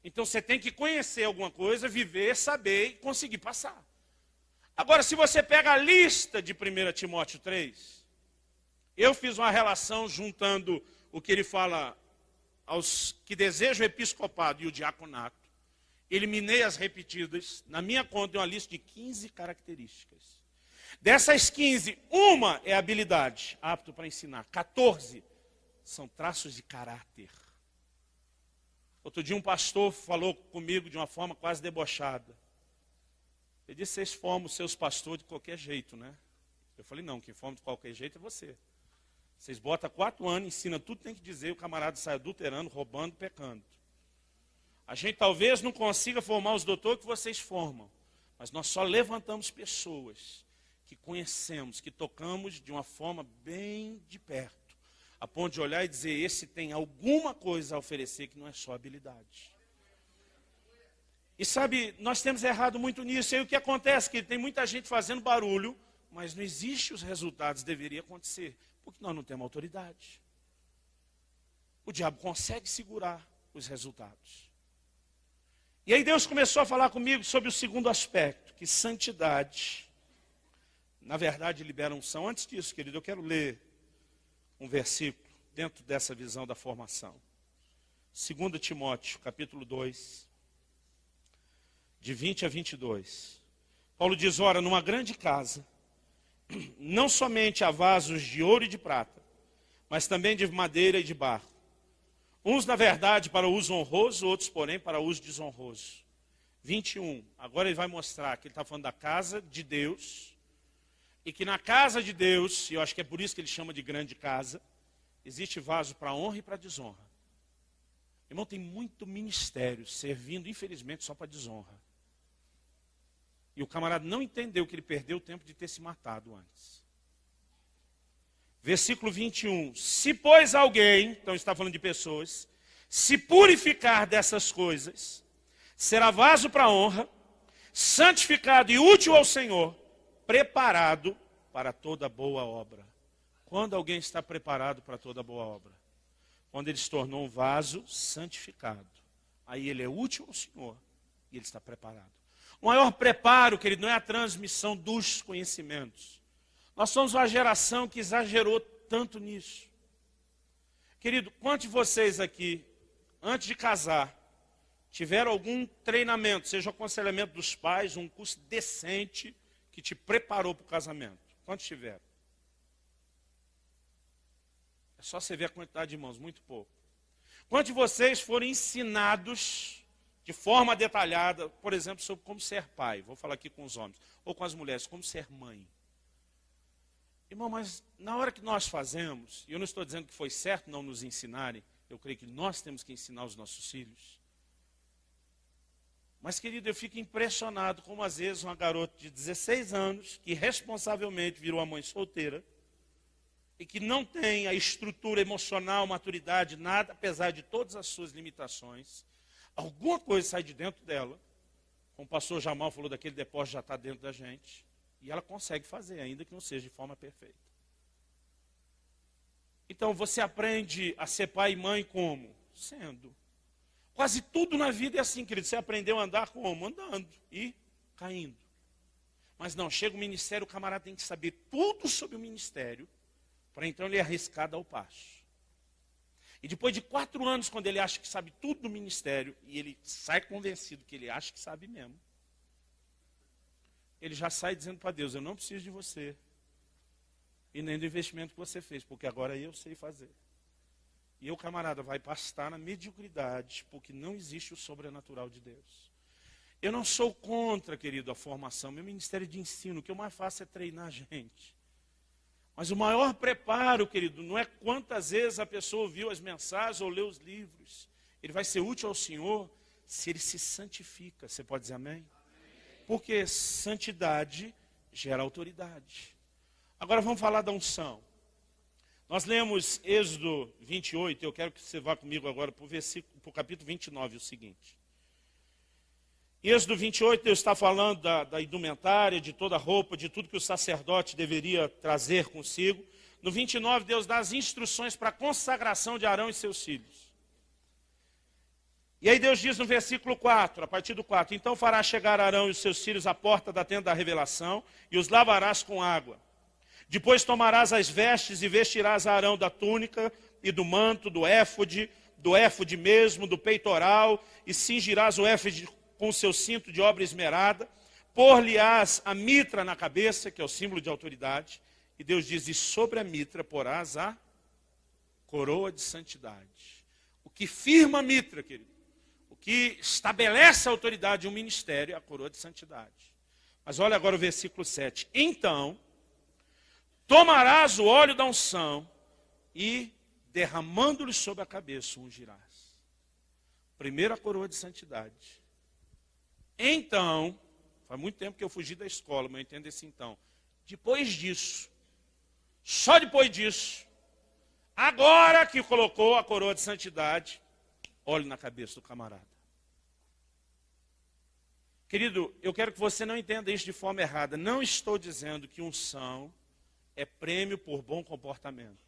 Então você tem que conhecer alguma coisa, viver, saber e conseguir passar. Agora, se você pega a lista de 1 Timóteo 3, eu fiz uma relação juntando o que ele fala aos que desejam o episcopado e o diaconato. Eliminei as repetidas. Na minha conta, tem uma lista de 15 características. Dessas 15, uma é habilidade, apto para ensinar. 14 são traços de caráter. Outro dia um pastor falou comigo de uma forma quase debochada. Ele disse, vocês formam seus pastores de qualquer jeito, né? Eu falei, não, quem forma de qualquer jeito é você. Vocês botam 4 anos, ensinam tudo, tem que dizer, o camarada sai adulterando, roubando, pecando. A gente talvez não consiga formar os doutores que vocês formam, mas nós só levantamos pessoas que conhecemos, que tocamos de uma forma bem de perto, a ponto de olhar e dizer, esse tem alguma coisa a oferecer que não é só habilidade. E sabe, nós temos errado muito nisso. E aí o que acontece? Que tem muita gente fazendo barulho, mas não existe os resultados que deveria acontecer, porque nós não temos autoridade. O diabo consegue segurar os resultados. E aí Deus começou a falar comigo sobre o segundo aspecto, que santidade, na verdade, libera unção. Antes disso, querido, eu quero ler um versículo dentro dessa visão da formação. 2 Timóteo, capítulo 2, de 20 a 22. Paulo diz, ora, numa grande casa, não somente há vasos de ouro e de prata, mas também de madeira e de barro. Uns, na verdade, para uso honroso, outros, porém, para uso desonroso. 21. Agora ele vai mostrar que ele está falando da casa de Deus, e que na casa de Deus, e eu acho que é por isso que ele chama de grande casa, existe vaso para honra e para desonra. Irmão, tem muito ministério servindo, infelizmente, só para desonra. E o camarada não entendeu que ele perdeu o tempo de ter se matado antes. Versículo 21. Se, pois, alguém, então está falando de pessoas, se purificar dessas coisas, será vaso para honra, santificado e útil ao Senhor, preparado para toda boa obra. Quando alguém está preparado para toda boa obra? Quando ele se tornou um vaso santificado. Aí ele é útil ao Senhor e ele está preparado. O maior preparo, querido, não é a transmissão dos conhecimentos. Nós somos uma geração que exagerou tanto nisso. Querido, quantos de vocês aqui, antes de casar, tiveram algum treinamento, seja o aconselhamento dos pais, um curso decente que te preparou para o casamento? Quantos tiveram? É só você ver a quantidade de mãos, muito pouco. Quantos de vocês foram ensinados de forma detalhada, por exemplo, sobre como ser pai? Vou falar aqui com os homens, ou com as mulheres, como ser mãe. Irmão, mas na hora que nós fazemos, e eu não estou dizendo que foi certo não nos ensinarem, eu creio que nós temos que ensinar os nossos filhos. Mas, querido, eu fico impressionado como às vezes uma garota de 16 anos, que responsavelmente virou uma mãe solteira, e que não tem a estrutura emocional, maturidade, nada, apesar de todas as suas limitações, alguma coisa sai de dentro dela, como o pastor Jamal falou, daquele depósito já está dentro da gente, e ela consegue fazer, ainda que não seja de forma perfeita. Então, você aprende a ser pai e mãe como? Sendo. Quase tudo na vida é assim, querido. Você aprendeu a andar como? Andando e caindo. Mas não, chega o ministério, o camarada tem que saber tudo sobre o ministério, para então ele arriscar dar o passo. E depois de 4 anos, quando ele acha que sabe tudo do ministério, e ele sai convencido que ele acha que sabe mesmo, ele já sai dizendo para Deus, eu não preciso de você, e nem do investimento que você fez, porque agora eu sei fazer. E o camarada vai pastar na mediocridade, porque não existe o sobrenatural de Deus. Eu não sou contra, querido, a formação. Meu ministério de ensino, o que eu mais faço é treinar a gente. Mas o maior preparo, querido, não é quantas vezes a pessoa ouviu as mensagens ou leu os livros. Ele vai ser útil ao Senhor se ele se santifica. Você pode dizer amém? Porque santidade gera autoridade. Agora vamos falar da unção. Nós lemos Êxodo 28, eu quero que você vá comigo agora para o capítulo 29, o seguinte. Êxodo 28, Deus está falando da indumentária, de toda a roupa, de tudo que o sacerdote deveria trazer consigo. No 29, Deus dá as instruções para a consagração de Arão e seus filhos. E aí Deus diz no versículo 4, a partir do 4, então farás chegar Arão e os seus filhos à porta da tenda da revelação e os lavarás com água. Depois tomarás as vestes e vestirás Arão da túnica e do manto, do éfode mesmo, do peitoral, e cingirás o éfode com o seu cinto de obra esmerada, por-lhe-ás a mitra na cabeça, que é o símbolo de autoridade, e Deus diz, e sobre a mitra porás a coroa de santidade. O que firma a mitra, querido, o que estabelece a autoridade de um ministério é a coroa de santidade. Mas olha agora o versículo 7. Então, tomarás o óleo da unção, e derramando-lhe sobre a cabeça ungirás. Primeiro a coroa de santidade. Então, faz muito tempo que eu fugi da escola, mas eu entendo esse então. Depois disso, só depois disso, agora que colocou a coroa de santidade, olhe na cabeça do camarada. Querido, eu quero que você não entenda isso de forma errada. Não estou dizendo que unção é prêmio por bom comportamento.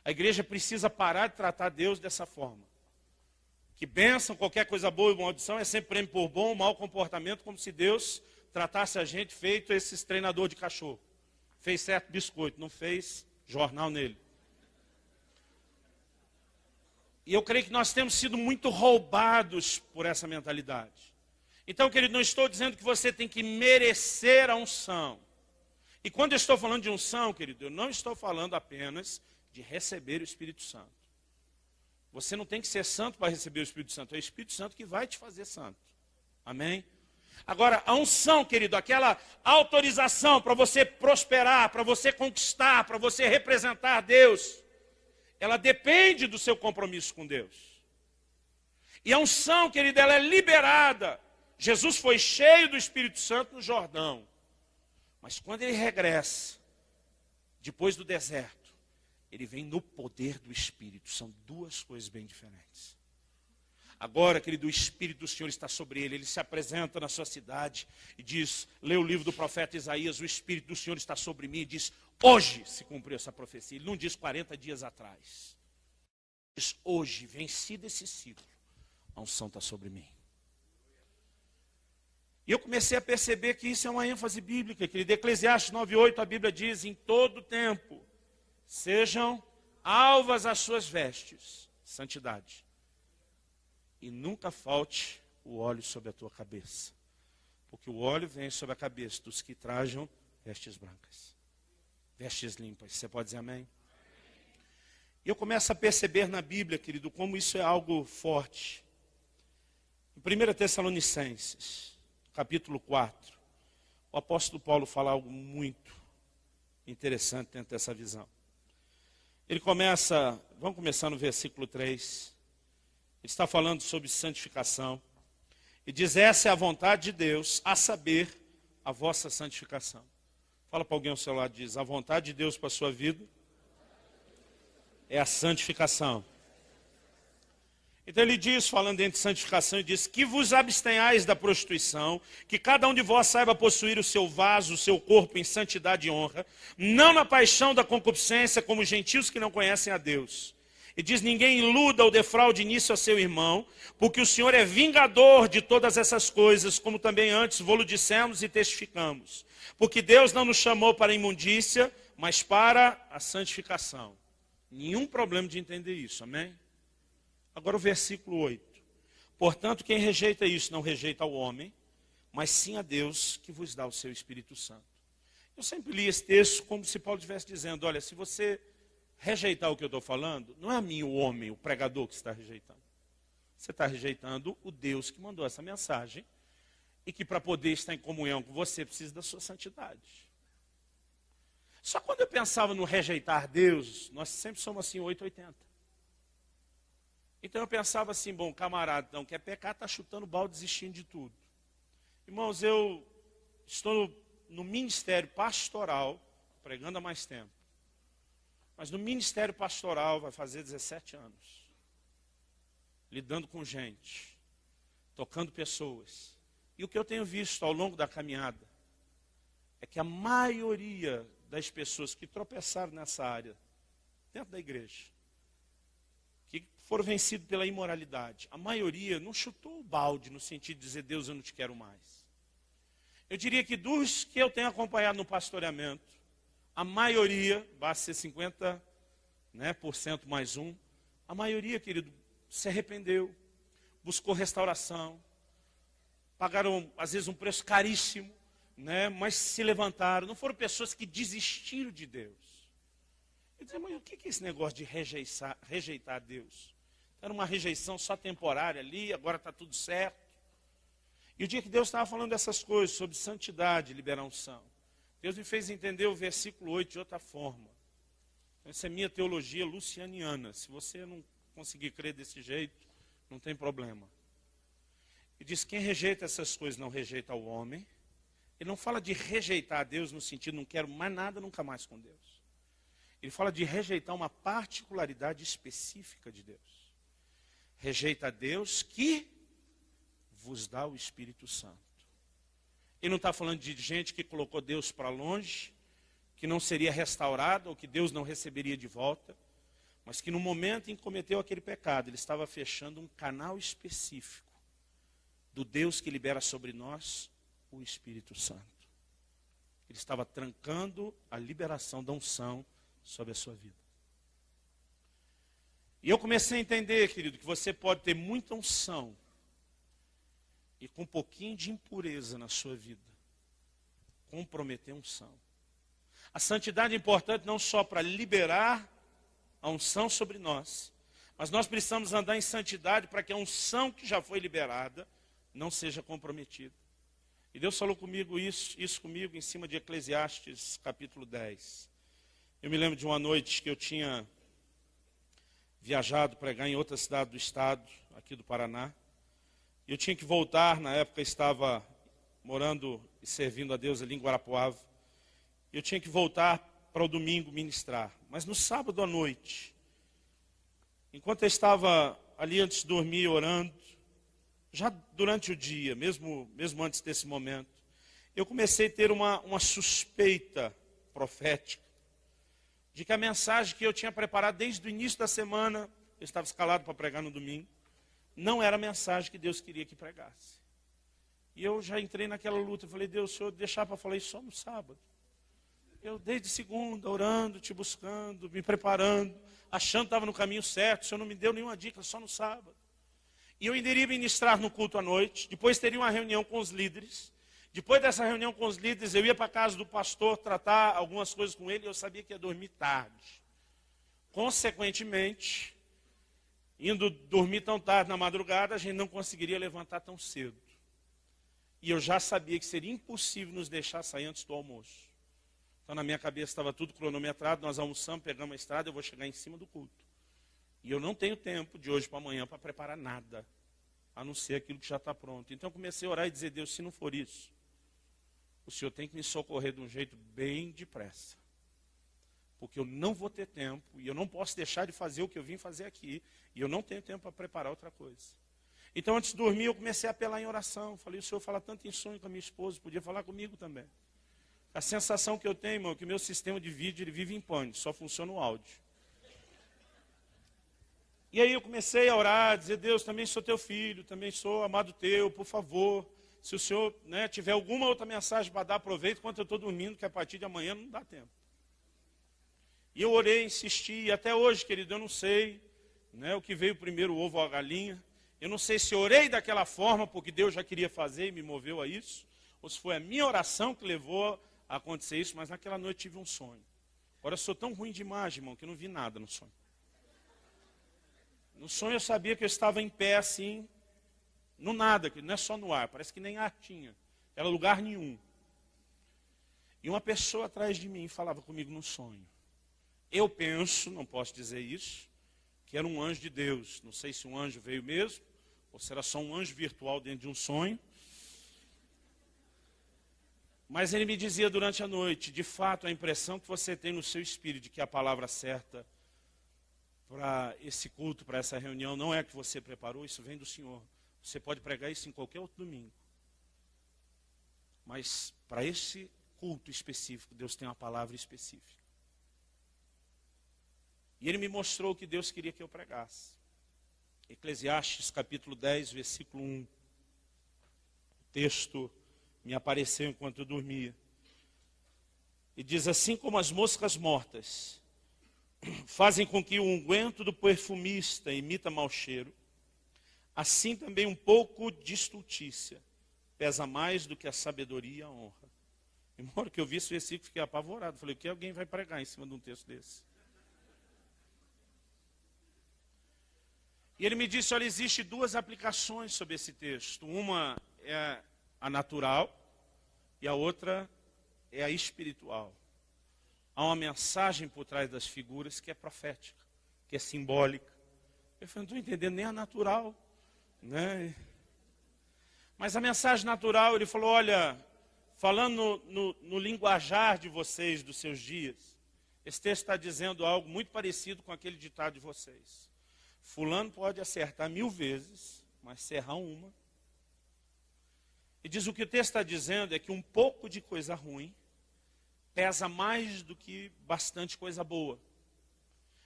A igreja precisa parar de tratar Deus dessa forma. Que bênção, qualquer coisa boa e maldição é sempre prêmio por bom ou mau comportamento, como se Deus tratasse a gente feito esses treinador de cachorro. Fez certo biscoito, não fez jornal nele. E eu creio que nós temos sido muito roubados por essa mentalidade. Então, querido, não estou dizendo que você tem que merecer a unção. E quando eu estou falando de unção, querido, eu não estou falando apenas de receber o Espírito Santo. Você não tem que ser santo para receber o Espírito Santo. É o Espírito Santo que vai te fazer santo. Amém? Agora, a unção, querido, aquela autorização para você prosperar, para você conquistar, para você representar Deus, ela depende do seu compromisso com Deus. E a unção, querido, ela é liberada. Jesus foi cheio do Espírito Santo no Jordão. Mas quando ele regressa, depois do deserto, ele vem no poder do Espírito. São duas coisas bem diferentes. Agora, querido, o Espírito do Senhor está sobre ele. Ele se apresenta na sua cidade e diz, lê o livro do profeta Isaías, o Espírito do Senhor está sobre mim. E diz, hoje se cumpriu essa profecia. Ele não diz 40 dias atrás. Ele diz, hoje, vencido esse ciclo, a unção está sobre mim. E eu comecei a perceber que isso é uma ênfase bíblica, querido. Eclesiastes 9:8, a Bíblia diz, em todo tempo, sejam alvas as suas vestes, santidade. E nunca falte o óleo sobre a tua cabeça. Porque o óleo vem sobre a cabeça dos que trajam vestes brancas. Vestes limpas. Você pode dizer amém? E eu começo a perceber na Bíblia, querido, como isso é algo forte. Em 1 Tessalonicenses, capítulo 4, o apóstolo Paulo fala algo muito interessante dentro dessa visão. Ele começa, vamos começar no versículo 3. Ele está falando sobre santificação. E diz, essa é a vontade de Deus, a saber, a vossa santificação. Fala para alguém ao seu lado, diz, a vontade de Deus para a sua vida é a santificação. Então ele diz, falando entre santificação, ele diz, que vos abstenhais da prostituição, que cada um de vós saiba possuir o seu vaso, o seu corpo em santidade e honra, não na paixão da concupiscência, como os gentios que não conhecem a Deus. E diz, ninguém iluda ou defraude nisso a seu irmão, porque o Senhor é vingador de todas essas coisas, como também antes vô-lo dissemos e testificamos. Porque Deus não nos chamou para a imundícia, mas para a santificação. Nenhum problema de entender isso, amém? Agora o versículo 8. Portanto, quem rejeita isso, não rejeita ao homem, mas sim a Deus que vos dá o seu Espírito Santo. Eu sempre li esse texto como se Paulo estivesse dizendo, olha, se você rejeitar o que eu estou falando, não é a mim o homem, o pregador que está rejeitando. Você está rejeitando o Deus que mandou essa mensagem e que para poder estar em comunhão com você precisa da sua santidade. Só quando eu pensava no rejeitar Deus, nós sempre somos assim 880. Então eu pensava assim, bom, camarada, não quer pecar, está chutando balde, desistindo de tudo. Irmãos, eu estou no ministério pastoral, pregando há mais tempo. Mas no ministério pastoral vai fazer 17 anos. Lidando com gente, tocando pessoas. E o que eu tenho visto ao longo da caminhada é que a maioria das pessoas que tropeçaram nessa área, dentro da igreja, que foram vencidos pela imoralidade, a maioria não chutou o balde no sentido de dizer, Deus, eu não te quero mais. Eu diria que dos que eu tenho acompanhado no pastoreamento, a maioria, basta ser 50%, % mais um, a maioria, querido, se arrependeu, buscou restauração, pagaram, às vezes, um preço caríssimo, mas se levantaram. Não foram pessoas que desistiram de Deus. Eu disse, mas o que é esse negócio de rejeitar Deus? Era uma rejeição só temporária ali, agora está tudo certo. E o dia que Deus estava falando dessas coisas, sobre santidade, liberar unção, Deus me fez entender o versículo 8 de outra forma. Essa é minha teologia lucianiana. Se você não conseguir crer desse jeito, não tem problema. E diz, quem rejeita essas coisas não rejeita o homem. Ele não fala de rejeitar a Deus no sentido, não quero mais nada, nunca mais com Deus. Ele fala de rejeitar uma particularidade específica de Deus. Rejeita a Deus que vos dá o Espírito Santo. Ele não está falando de gente que colocou Deus para longe, que não seria restaurado, ou que Deus não receberia de volta, mas que no momento em que cometeu aquele pecado, ele estava fechando um canal específico do Deus que libera sobre nós o Espírito Santo. Ele estava trancando a liberação da unção sobre a sua vida. E eu comecei a entender, querido, que você pode ter muita unção e com um pouquinho de impureza na sua vida comprometer a unção. A santidade é importante não só para liberar a unção sobre nós, mas nós precisamos andar em santidade para que a unção que já foi liberada não seja comprometida. E Deus falou comigo isso comigo em cima de Eclesiastes capítulo 10. Eu me lembro de uma noite que eu tinha viajado pregar em outra cidade do estado, aqui do Paraná. Eu tinha que voltar, na época estava morando e servindo a Deus ali em Guarapuava. Eu tinha que voltar para o domingo ministrar. Mas no sábado à noite, enquanto eu estava ali antes de dormir orando, já durante o dia, mesmo antes desse momento, eu comecei a ter uma suspeita profética de que a mensagem que eu tinha preparado desde o início da semana, eu estava escalado para pregar no domingo, não era a mensagem que Deus queria que pregasse. E eu já entrei naquela luta, eu falei, Deus, o Senhor deixar para falar isso só no sábado. Eu desde segunda, orando, te buscando, me preparando, achando que estava no caminho certo, o Senhor não me deu nenhuma dica, só no sábado. E eu iria ministrar no culto à noite, depois teria uma reunião com os líderes. Depois dessa reunião com os líderes, eu ia para a casa do pastor tratar algumas coisas com ele e eu sabia que ia dormir tarde. Consequentemente, indo dormir tão tarde na madrugada, a gente não conseguiria levantar tão cedo. E eu já sabia que seria impossível nos deixar sair antes do almoço. Então na minha cabeça estava tudo cronometrado, nós almoçamos, pegamos a estrada, eu vou chegar em cima do culto. E eu não tenho tempo de hoje para amanhã para preparar nada, a não ser aquilo que já está pronto. Então eu comecei a orar e dizer, Deus, se não for isso, o Senhor tem que me socorrer de um jeito bem depressa. Porque eu não vou ter tempo, e eu não posso deixar de fazer o que eu vim fazer aqui, e eu não tenho tempo para preparar outra coisa. Então antes de dormir eu comecei a apelar em oração. Falei, o Senhor fala tanto em sonho com a minha esposa, podia falar comigo também. A sensação que eu tenho, irmão, é que o meu sistema de vídeo ele vive em pane, só funciona o áudio. E aí eu comecei a orar, a dizer, Deus, também sou teu filho, também sou amado teu, por favor. Se o Senhor tiver alguma outra mensagem para dar, aproveita enquanto eu estou dormindo, que a partir de amanhã não dá tempo. E eu orei, insisti, e até hoje, querido, eu não sei o que veio primeiro, o ovo ou a galinha. Eu não sei se orei daquela forma, porque Deus já queria fazer e me moveu a isso, ou se foi a minha oração que levou a acontecer isso, mas naquela noite tive um sonho. Agora eu sou tão ruim de imagem, irmão, que eu não vi nada no sonho. No sonho eu sabia que eu estava em pé assim, no nada, que não é só no ar, parece que nem ar tinha, era lugar nenhum. E uma pessoa atrás de mim falava comigo no sonho. Eu penso, não posso dizer isso, que era um anjo de Deus. Não sei se um anjo veio mesmo, ou se era só um anjo virtual dentro de um sonho. Mas ele me dizia durante a noite, de fato, a impressão que você tem no seu espírito de que a palavra certa para esse culto, para essa reunião, não é a que você preparou, isso vem do Senhor. Você pode pregar isso em qualquer outro domingo. Mas para esse culto específico, Deus tem uma palavra específica. E ele me mostrou o que Deus queria que eu pregasse. Eclesiastes capítulo 10, versículo 1. O texto me apareceu enquanto eu dormia. E diz, assim como as moscas mortas fazem com que o unguento do perfumista imita mau cheiro, assim também um pouco de estultícia pesa mais do que a sabedoria e a honra. E na hora que eu vi esse versículo, fiquei apavorado. Falei, o que alguém vai pregar em cima de um texto desse? E ele me disse, olha, existem duas aplicações sobre esse texto. Uma é a natural e a outra é a espiritual. há uma mensagem por trás das figuras que é profética, que é simbólica. Eu falei, não estou entendendo nem a natural, né? Mas a mensagem natural, ele falou, olha, falando no linguajar de vocês, dos seus dias, esse texto está dizendo algo muito parecido com aquele ditado de vocês. Fulano pode acertar 1000 vezes, mas se errar uma. E diz o que o texto está dizendo é que um pouco de coisa ruim pesa mais do que bastante coisa boa.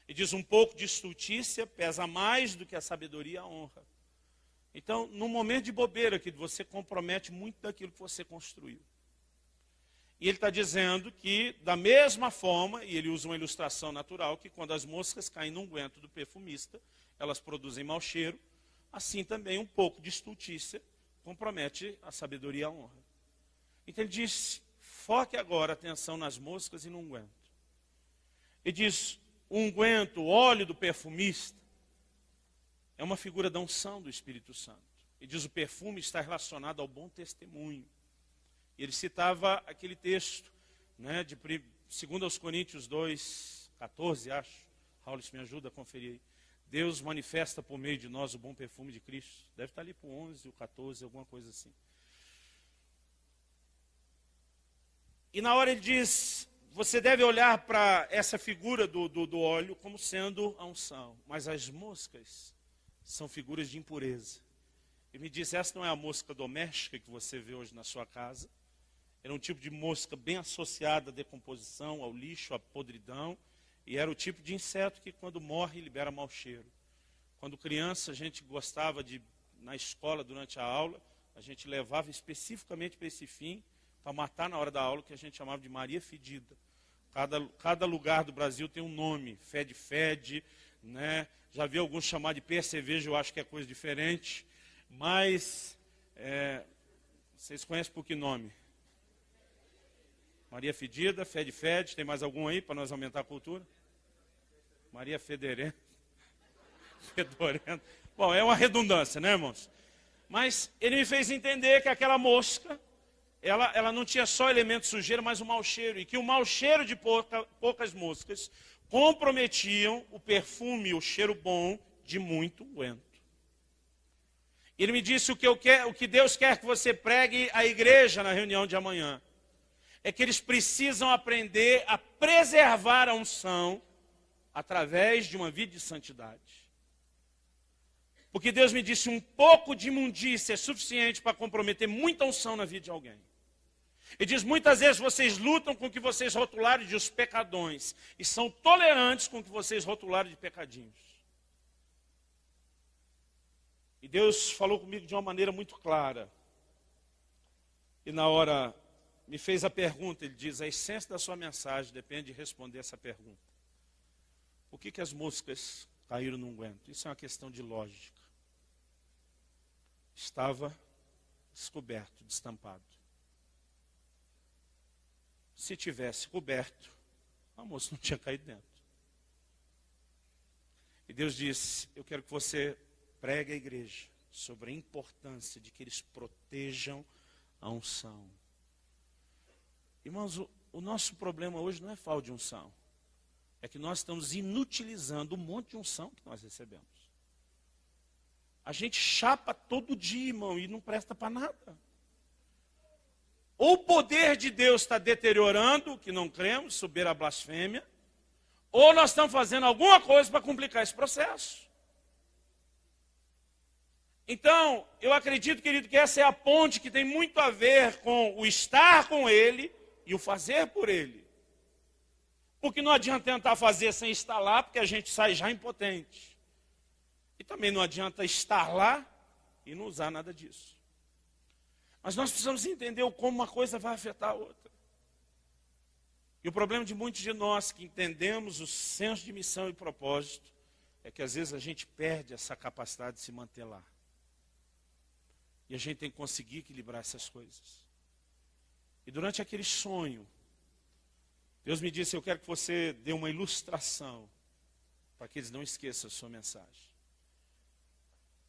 E diz um pouco de estultícia pesa mais do que a sabedoria e a honra. Então, no momento de bobeira que você compromete muito daquilo que você construiu. E ele está dizendo que, da mesma forma, e ele usa uma ilustração natural, que quando as moscas caem no unguento do perfumista, elas produzem mau cheiro, assim também um pouco de estultícia compromete a sabedoria e a honra. Então ele diz, foque agora a atenção nas moscas e no unguento. Ele diz, o unguento, o óleo do perfumista, é uma figura da unção do Espírito Santo. Ele diz, o perfume está relacionado ao bom testemunho. E ele citava aquele texto, né, de 2 Coríntios 2, 14, acho. Raul, me ajuda a conferir aí. Deus manifesta por meio de nós o bom perfume de Cristo. Deve estar ali para o 11, o 14, alguma coisa assim. E na hora ele diz, você deve olhar para essa figura do óleo como sendo a unção. Mas as moscas são figuras de impureza. Ele me disse, essa não é a mosca doméstica que você vê hoje na sua casa. Era um tipo de mosca bem associada à decomposição, ao lixo, à podridão. E era o tipo de inseto que quando morre libera mau cheiro. Quando criança a gente gostava de, na escola durante a aula, a gente levava especificamente para esse fim, para matar na hora da aula, que a gente chamava de Maria Fedida. Cada lugar do Brasil tem um nome, fede, né? Já vi alguns chamar de percevejo, eu acho que é coisa diferente. Mas, vocês conhecem por que nome? Maria Fedida, fede, tem mais algum aí para nós aumentar a cultura? Maria Fedorenta. Bom, é uma redundância, né, irmãos? Mas ele me fez entender que aquela mosca, ela não tinha só elemento sujeira, mas um mau cheiro. E que o mau cheiro de poucas moscas comprometiam o perfume, o cheiro bom de muito unguento. Ele me disse o que Deus quer que você pregue à igreja na reunião de amanhã. É que eles precisam aprender a preservar a unção através de uma vida de santidade. Porque Deus me disse, um pouco de imundícia é suficiente para comprometer muita unção na vida de alguém. E diz, muitas vezes vocês lutam com o que vocês rotularam de os pecadões. E são tolerantes com o que vocês rotularam de pecadinhos. E Deus falou comigo de uma maneira muito clara. E na hora me fez a pergunta, ele diz, a essência da sua mensagem depende de responder essa pergunta. Por que as moscas caíram no unguento? Isso é uma questão de lógica. Estava descoberto, destampado. Se tivesse coberto, a moça não tinha caído dentro. E Deus disse, eu quero que você pregue à igreja sobre a importância de que eles protejam a unção. Irmãos, o nosso problema hoje não é falta de unção. É que nós estamos inutilizando um monte de unção que nós recebemos. A gente chapa todo dia, irmão, e não presta para nada. Ou o poder de Deus está deteriorando, o que não cremos, subir a blasfêmia, ou nós estamos fazendo alguma coisa para complicar esse processo. Então, eu acredito, querido, que essa é a ponte que tem muito a ver com o estar com Ele e o fazer por Ele. Porque não adianta tentar fazer sem estar lá, porque a gente sai já impotente. E também não adianta estar lá e não usar nada disso. Mas nós precisamos entender como uma coisa vai afetar a outra. E o problema de muitos de nós que entendemos o senso de missão e propósito é que às vezes a gente perde essa capacidade de se manter lá. E a gente tem que conseguir equilibrar essas coisas. E durante aquele sonho, Deus me disse, eu quero que você dê uma ilustração para que eles não esqueçam a sua mensagem.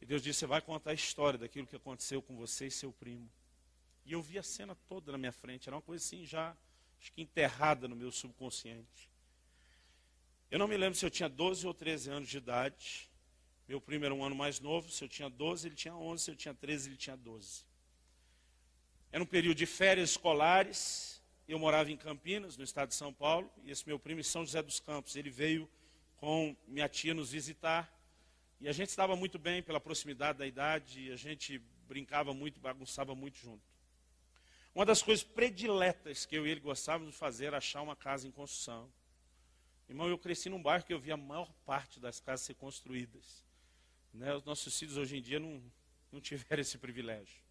E Deus disse, você vai contar a história daquilo que aconteceu com você e seu primo. E eu vi a cena toda na minha frente, era uma coisa assim já acho que enterrada no meu subconsciente. Eu não me lembro se eu tinha 12 ou 13 anos de idade. Meu primo era um ano mais novo. Se eu tinha 12, ele tinha 11. Se eu tinha 13, ele tinha 12. Era um período de férias escolares. Eu morava em Campinas, no estado de São Paulo. E esse meu primo em São José dos Campos. Ele veio com minha tia nos visitar. E a gente estava muito bem pela proximidade da idade. E a gente brincava muito, bagunçava muito junto. Uma das coisas prediletas que eu e ele gostávamos de fazer era achar uma casa em construção. Irmão, eu cresci num bairro que eu via a maior parte das casas ser construídas. Né? Os nossos filhos hoje em dia não tiveram esse privilégio.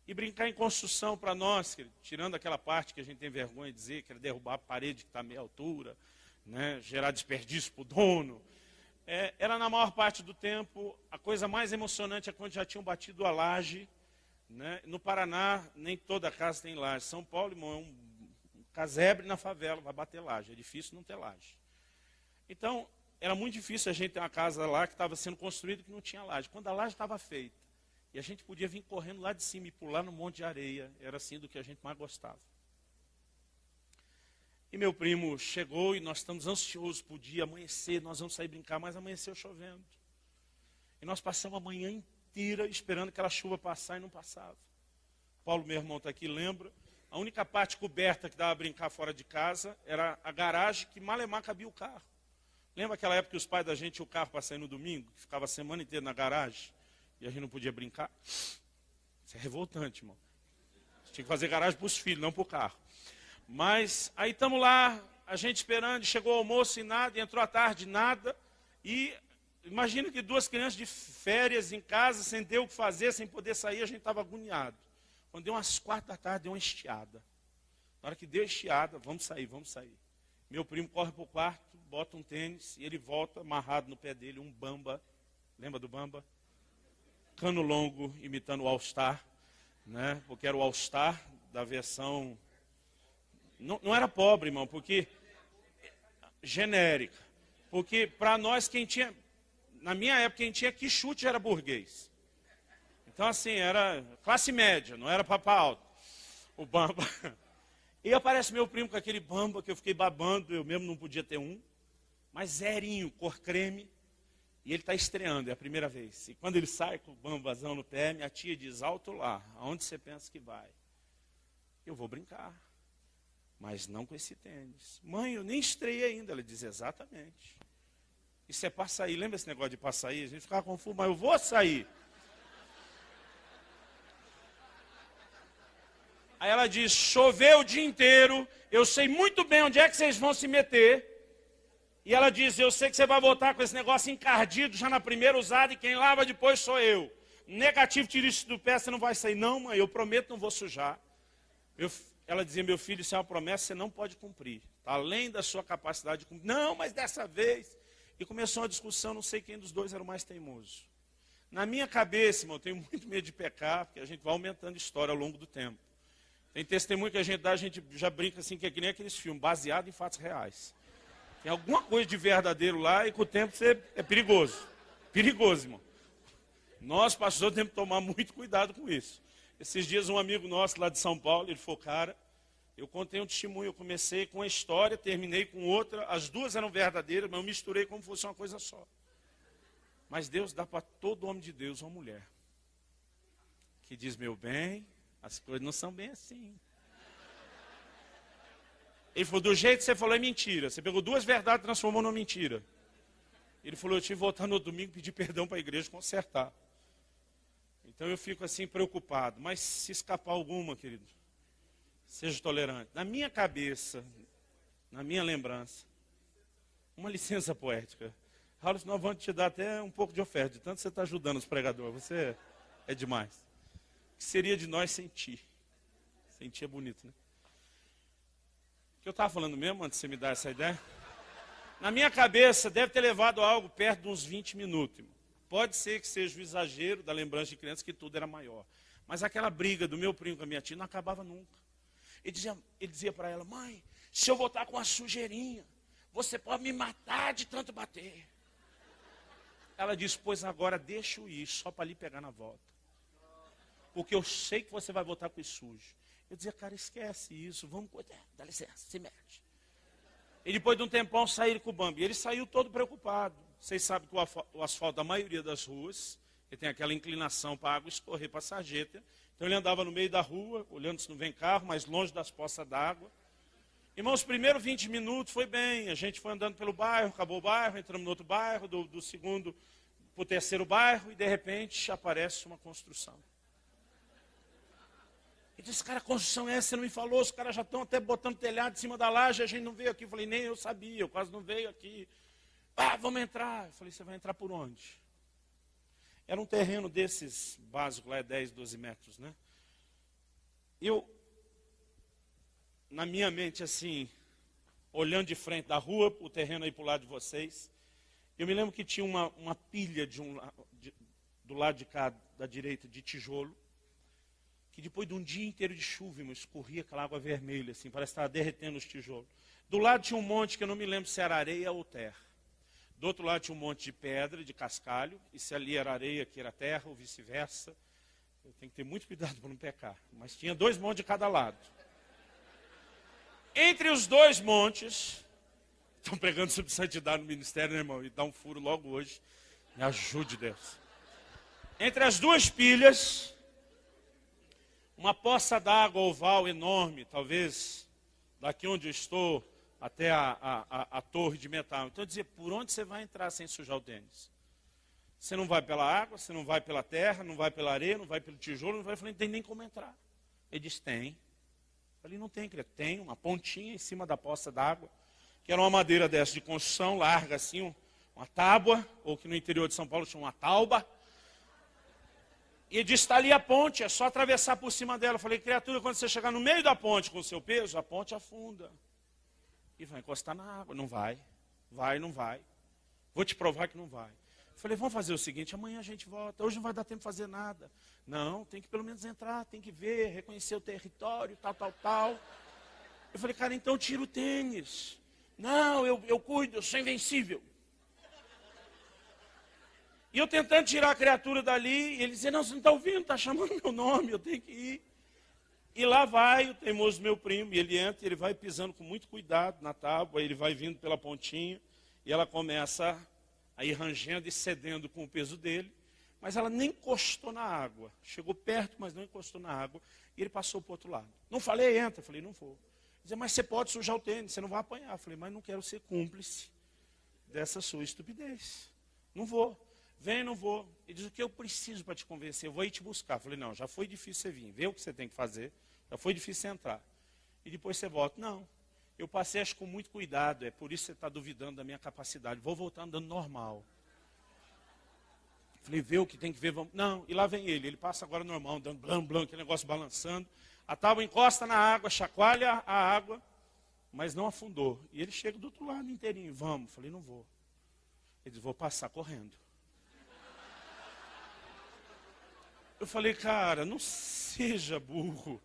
E brincar em construção para nós, tirando aquela parte que a gente tem vergonha de dizer, que era derrubar a parede que está a meia altura, né? Gerar desperdício para o dono. Era na maior parte do tempo, a coisa mais emocionante é quando já tinham batido a laje. Né? No Paraná, nem toda casa tem laje. São Paulo, irmão, é um casebre na favela, vai bater laje. É difícil não ter laje. Então, era muito difícil a gente ter uma casa lá que estava sendo construída que não tinha laje. Quando a laje estava feita, e a gente podia vir correndo lá de cima e pular no monte de areia, era assim do que a gente mais gostava. E meu primo chegou e nós estamos ansiosos por dia amanhecer, nós vamos sair brincar, mas amanheceu chovendo. E nós passamos a manhã inteira esperando aquela chuva passar e não passava. Paulo, meu irmão, está aqui, lembra? A única parte coberta que dava a brincar fora de casa era a garagem que malemar cabia o carro. Lembra aquela época que os pais da gente tinham o carro para sair no domingo, que ficava a semana inteira na garagem e a gente não podia brincar? Isso é revoltante, irmão. Tinha que fazer garagem para os filhos, não para o carro. Mas aí estamos lá, a gente esperando, chegou o almoço e nada, e entrou a tarde nada. E imagina que duas crianças de férias em casa, sem ter o que fazer, sem poder sair, a gente estava agoniado. Quando deu umas 4 da tarde, deu uma estiada. Na hora que deu a estiada, vamos sair, vamos sair. Meu primo corre para o quarto, bota um tênis, e ele volta amarrado no pé dele, um bamba. Lembra do bamba? Cano longo, imitando o All-Star, né? Porque era o All-Star da versão... Não era pobre, irmão, porque... genérica. Porque para nós, quem tinha... Na minha época, quem tinha que chute era burguês. Então, assim, era classe média, não era papo alto. O bamba. E aparece meu primo com aquele bamba que eu fiquei babando, eu mesmo não podia ter um. Mas zerinho, cor creme. E ele está estreando, é a primeira vez. E quando ele sai com o bambazão no pé, minha tia diz, alto lá, aonde você pensa que vai? Eu vou brincar, mas não com esse tênis. Mãe, eu nem estreiei ainda. Ela diz, exatamente. Isso é para sair. Lembra esse negócio de para sair? A gente ficava confuso, mas eu vou sair. Aí ela diz, choveu o dia inteiro, eu sei muito bem onde é que vocês vão se meter. E ela diz, eu sei que você vai voltar com esse negócio encardido já na primeira usada e quem lava depois sou eu. Negativo, tira isso do pé, você não vai sair. Não, mãe, eu prometo, não vou sujar. Ela dizia, meu filho, isso é uma promessa, você não pode cumprir. Está além da sua capacidade de cumprir. Não, mas dessa vez... E começou uma discussão, não sei quem dos dois era o mais teimoso. Na minha cabeça, irmão, eu tenho muito medo de pecar, porque a gente vai aumentando história ao longo do tempo. Tem testemunho que a gente dá, a gente já brinca assim, que é que nem aqueles filmes, baseado em fatos reais. Tem alguma coisa de verdadeiro lá e com o tempo você é perigoso. Perigoso, irmão. Nós, pastores, temos que tomar muito cuidado com isso. Esses dias um amigo nosso lá de São Paulo, ele falou, cara, eu contei um testemunho, eu comecei com uma história, terminei com outra, as duas eram verdadeiras, mas eu misturei como se fosse uma coisa só. Mas Deus dá para todo homem de Deus uma mulher que diz, meu bem, as coisas não são bem assim. Ele falou, do jeito que você falou é mentira. Você pegou duas verdades e transformou numa mentira. Ele falou, eu tive que voltar no domingo e pedir perdão para a igreja consertar. Então eu fico assim preocupado. Mas se escapar alguma, querido, seja tolerante. Na minha cabeça, na minha lembrança, uma licença poética. Raul, nós vamos te dar até um pouco de oferta, de tanto você está ajudando os pregadores. Você é demais. O que seria de nós sentir? Sentir é bonito, né? O que eu estava falando mesmo, antes de você me dar essa ideia? Na minha cabeça, deve ter levado algo perto de uns 20 minutos. Irmão. Pode ser que seja o exagero da lembrança de criança, que tudo era maior. Mas aquela briga do meu primo com a minha tia não acabava nunca. Ele dizia para ela, mãe, se eu voltar com uma sujeirinha, você pode me matar de tanto bater. Ela disse, pois agora deixa eu ir, só para lhe pegar na volta. Porque eu sei que você vai voltar com isso sujo. Eu dizia, cara, esquece isso, vamos cuidar, dá licença, se mete. E depois de um tempão saíram com o Bambi. Ele saiu todo preocupado. Vocês sabem que o asfalto da maioria das ruas, ele tem aquela inclinação para a água escorrer para a sarjeta. Então ele andava no meio da rua, olhando se não vem carro, mas longe das poças d'água. Irmãos, os primeiros 20 minutos foi bem. A gente foi andando pelo bairro, acabou o bairro, entramos no outro bairro, do segundo para o terceiro bairro, e de repente aparece uma construção. Ele disse, cara, a construção é essa, você não me falou, os caras já estão até botando telhado em cima da laje, a gente não veio aqui. Eu falei, nem eu sabia, eu quase não veio aqui. Ah, vamos entrar. Eu falei, você vai entrar por onde? Era um terreno desses básicos, lá é 10, 12 metros, né? Eu, na minha mente assim, olhando de frente da rua, o terreno aí para o lado de vocês, eu me lembro que tinha uma pilha do lado de cá, da direita, de tijolo, que depois de um dia inteiro de chuva, irmão, escorria aquela água vermelha, assim, parece que estava derretendo os tijolos. Do lado tinha um monte que eu não me lembro se era areia ou terra. Do outro lado tinha um monte de pedra, de cascalho, e se ali era areia, aqui era terra, ou vice-versa. Eu tenho que ter muito cuidado para não pecar. Mas tinha 2 montes de cada lado. Entre os 2 montes, estão pregando sobre santidade no ministério, né, irmão? E dá um furo logo hoje. Me ajude, Deus. Entre as 2 pilhas, uma poça d'água oval enorme, talvez daqui onde eu estou até a torre de metal. Então eu dizia, por onde você vai entrar sem sujar o tênis? Você não vai pela água, você não vai pela terra, não vai pela areia, não vai pelo tijolo, não vai. Eu falei, não tem nem como entrar. Ele disse, tem. Eu falei, não tem, querido. Tem uma pontinha em cima da poça d'água, que era uma madeira dessa de construção, larga assim, uma tábua, ou que no interior de São Paulo chama uma tauba. E ele disse, está ali a ponte, é só atravessar por cima dela. Eu falei, criatura, quando você chegar no meio da ponte com o seu peso, a ponte afunda. E vai encostar na água. Não vai. Vai, não vai. Vou te provar que não vai. Eu falei, vamos fazer o seguinte, amanhã a gente volta. Hoje não vai dar tempo de fazer nada. Não, tem que pelo menos entrar, tem que ver, reconhecer o território, tal, tal, tal. Eu falei, cara, então tira o tênis. Não, eu cuido, eu sou invencível. E eu tentando tirar a criatura dali, e ele dizia, não, você não está ouvindo, está chamando meu nome, eu tenho que ir. E lá vai o teimoso meu primo, e ele entra, ele vai pisando com muito cuidado na tábua, ele vai vindo pela pontinha, e ela começa a ir rangendo e cedendo com o peso dele, mas ela nem encostou na água. Chegou perto, mas não encostou na água, e ele passou para o outro lado. Não falei, entra. Eu falei, não vou. Ele dizia, mas você pode sujar o tênis, você não vai apanhar. Eu falei, mas não quero ser cúmplice dessa sua estupidez. Não vou. Vem, não vou. Ele diz, o que eu preciso para te convencer? Eu vou ir te buscar. Eu falei, não, já foi difícil você vir. Vê o que você tem que fazer. Já foi difícil você entrar. E depois você volta. Não, eu passei acho com muito cuidado. É por isso que você está duvidando da minha capacidade. Vou voltar andando normal. Falei, vê o que tem que ver. Vamos. Não, e lá vem ele. Ele passa agora normal, andando blam, blam, aquele negócio balançando. A tábua encosta na água, chacoalha a água, mas não afundou. E ele chega do outro lado inteirinho. Vamos. Falei, não vou. Ele diz, vou passar correndo. Eu falei, cara, não seja burro.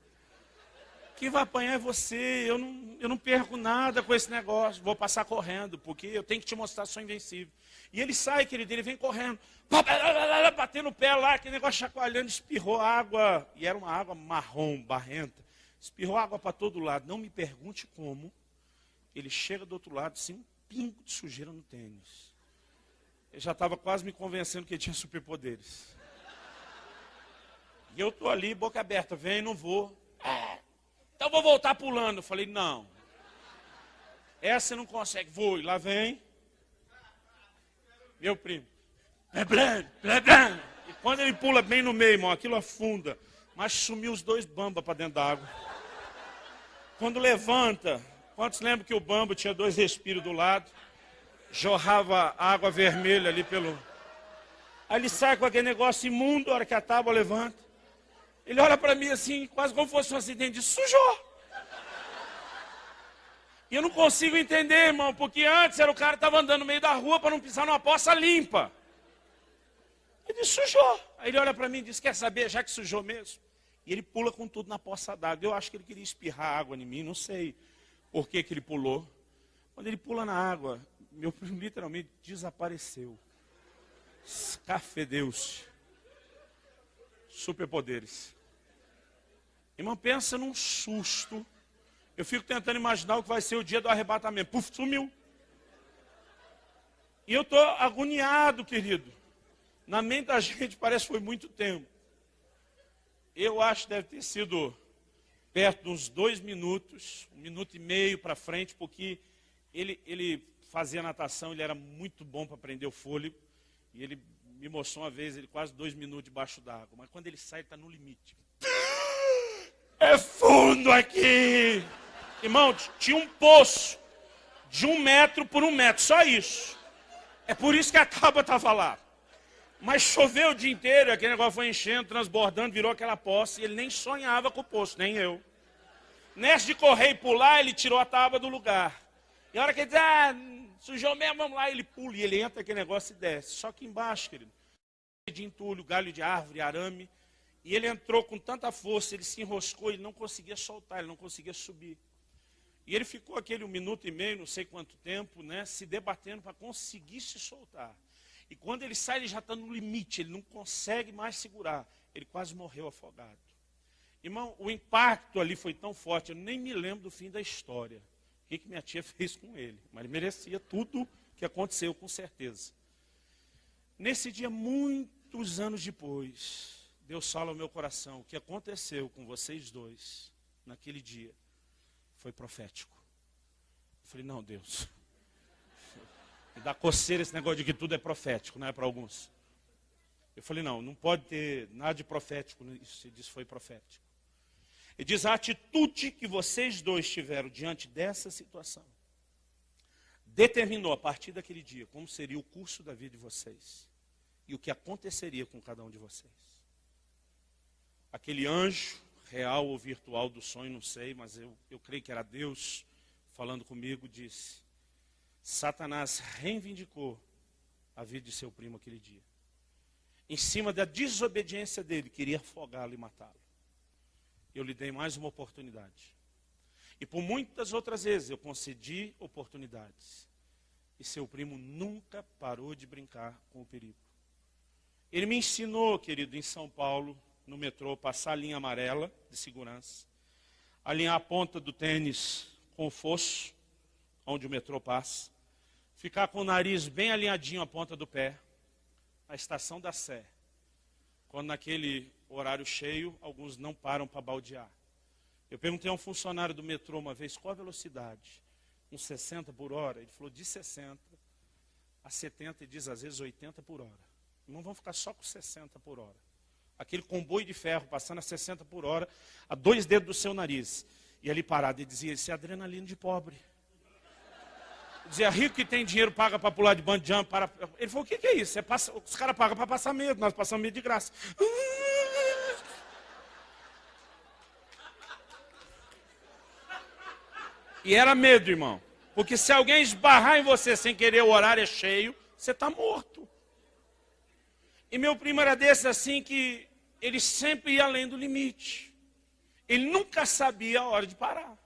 Quem vai apanhar é você. Eu não perco nada com esse negócio. Vou passar correndo, porque eu tenho que te mostrar que sou invencível. E ele sai, querido, ele vem correndo. Batendo o pé lá, aquele negócio chacoalhando, espirrou água. E era uma água marrom, barrenta. Espirrou água para todo lado. Não me pergunte como. Ele chega do outro lado, sem um pingo de sujeira no tênis. Ele já estava quase me convencendo que ele tinha superpoderes. E eu estou ali, boca aberta, vem, não vou. Então eu vou voltar pulando. Eu falei, não. Essa você não consegue. Vou, e lá vem. Meu primo. E quando ele pula bem no meio, irmão, aquilo afunda. Mas sumiu os 2 bambas para dentro da água. Quando levanta, quantos lembram que o bambo tinha 2 respiros do lado? Jorrava água vermelha ali pelo... Aí ele sai com aquele negócio imundo, a hora que a tábua levanta. Ele olha para mim assim, quase como fosse um acidente, diz, sujou. E eu não consigo entender, irmão, porque antes era o cara que estava andando no meio da rua para não pisar numa poça limpa. Ele disse, sujou. Aí ele olha para mim e diz, quer saber, já que sujou mesmo? E ele pula com tudo na poça d'água. Eu acho que ele queria espirrar água em mim, não sei por que ele pulou. Quando ele pula na água, meu primo literalmente desapareceu. Escafedeu-se. Superpoderes. Irmão, pensa num susto. Eu fico tentando imaginar o que vai ser o dia do arrebatamento. Puf, sumiu. E eu estou agoniado, querido. Na mente da gente parece que foi muito tempo. Eu acho que deve ter sido perto de uns 2 minutos, 1 minuto e meio para frente, porque ele fazia natação, ele era muito bom para prender o fôlego. E ele me mostrou uma vez, ele quase 2 minutos debaixo d'água. Mas quando ele sai, ele está no limite. É fundo aqui! Irmão, tinha um poço de 1 metro por 1 metro, só isso. É por isso que a tábua estava lá. Mas choveu o dia inteiro, aquele negócio foi enchendo, transbordando, virou aquela poça, e ele nem sonhava com o poço, nem eu. Nessa de correr e pular, ele tirou a tábua do lugar. E a hora que ele diz, sujou mesmo, vamos lá, ele pula, e ele entra aquele negócio e desce. Só que embaixo, querido, de entulho, galho de árvore, arame, e ele entrou com tanta força, ele se enroscou, ele não conseguia soltar, ele não conseguia subir. E ele ficou aquele 1 minuto e meio, não sei quanto tempo, né, se debatendo para conseguir se soltar. E quando ele sai, ele já está no limite, ele não consegue mais segurar. Ele quase morreu afogado. Irmão, o impacto ali foi tão forte, eu nem me lembro do fim da história. O que minha tia fez com ele. Mas ele merecia tudo que aconteceu, com certeza. Nesse dia, muitos anos depois, Deus fala ao meu coração, o que aconteceu com vocês dois, naquele dia, foi profético. Eu falei, não, Deus, me dá coceira esse negócio de que tudo é profético, não é para alguns. Eu falei, não pode ter nada de profético nisso. Ele disse, foi profético. Ele diz, a atitude que vocês dois tiveram diante dessa situação, determinou a partir daquele dia, como seria o curso da vida de vocês, e o que aconteceria com cada um de vocês. Aquele anjo, real ou virtual do sonho, não sei, mas eu creio que era Deus falando comigo, disse, Satanás reivindicou a vida de seu primo aquele dia. Em cima da desobediência dele, queria afogá-lo e matá-lo. Eu lhe dei mais uma oportunidade. E por muitas outras vezes eu concedi oportunidades. E seu primo nunca parou de brincar com o perigo. Ele me ensinou, querido, em São Paulo, no metrô, passar a linha amarela de segurança, alinhar a ponta do tênis com o fosso, onde o metrô passa, ficar com o nariz bem alinhadinho à ponta do pé, na estação da Sé, quando naquele horário cheio, alguns não param para baldear. Eu perguntei a um funcionário do metrô uma vez, qual a velocidade? Uns 60 por hora? Ele falou de 60 a 70 e diz às vezes 80 por hora. Não vão ficar só com 60 por hora. Aquele comboio de ferro passando a 60 por hora, a 2 dedos do seu nariz. E ali parado, ele dizia, isso é adrenalina de pobre. Ele dizia, rico que tem dinheiro paga para pular de bungee jump. Ele falou, o que é isso? Os caras pagam para passar medo, nós passamos medo de graça. E era medo, irmão. Porque se alguém esbarrar em você sem querer, o horário é cheio, você está morto. E meu primo era desse assim que ele sempre ia além do limite. Ele nunca sabia a hora de parar.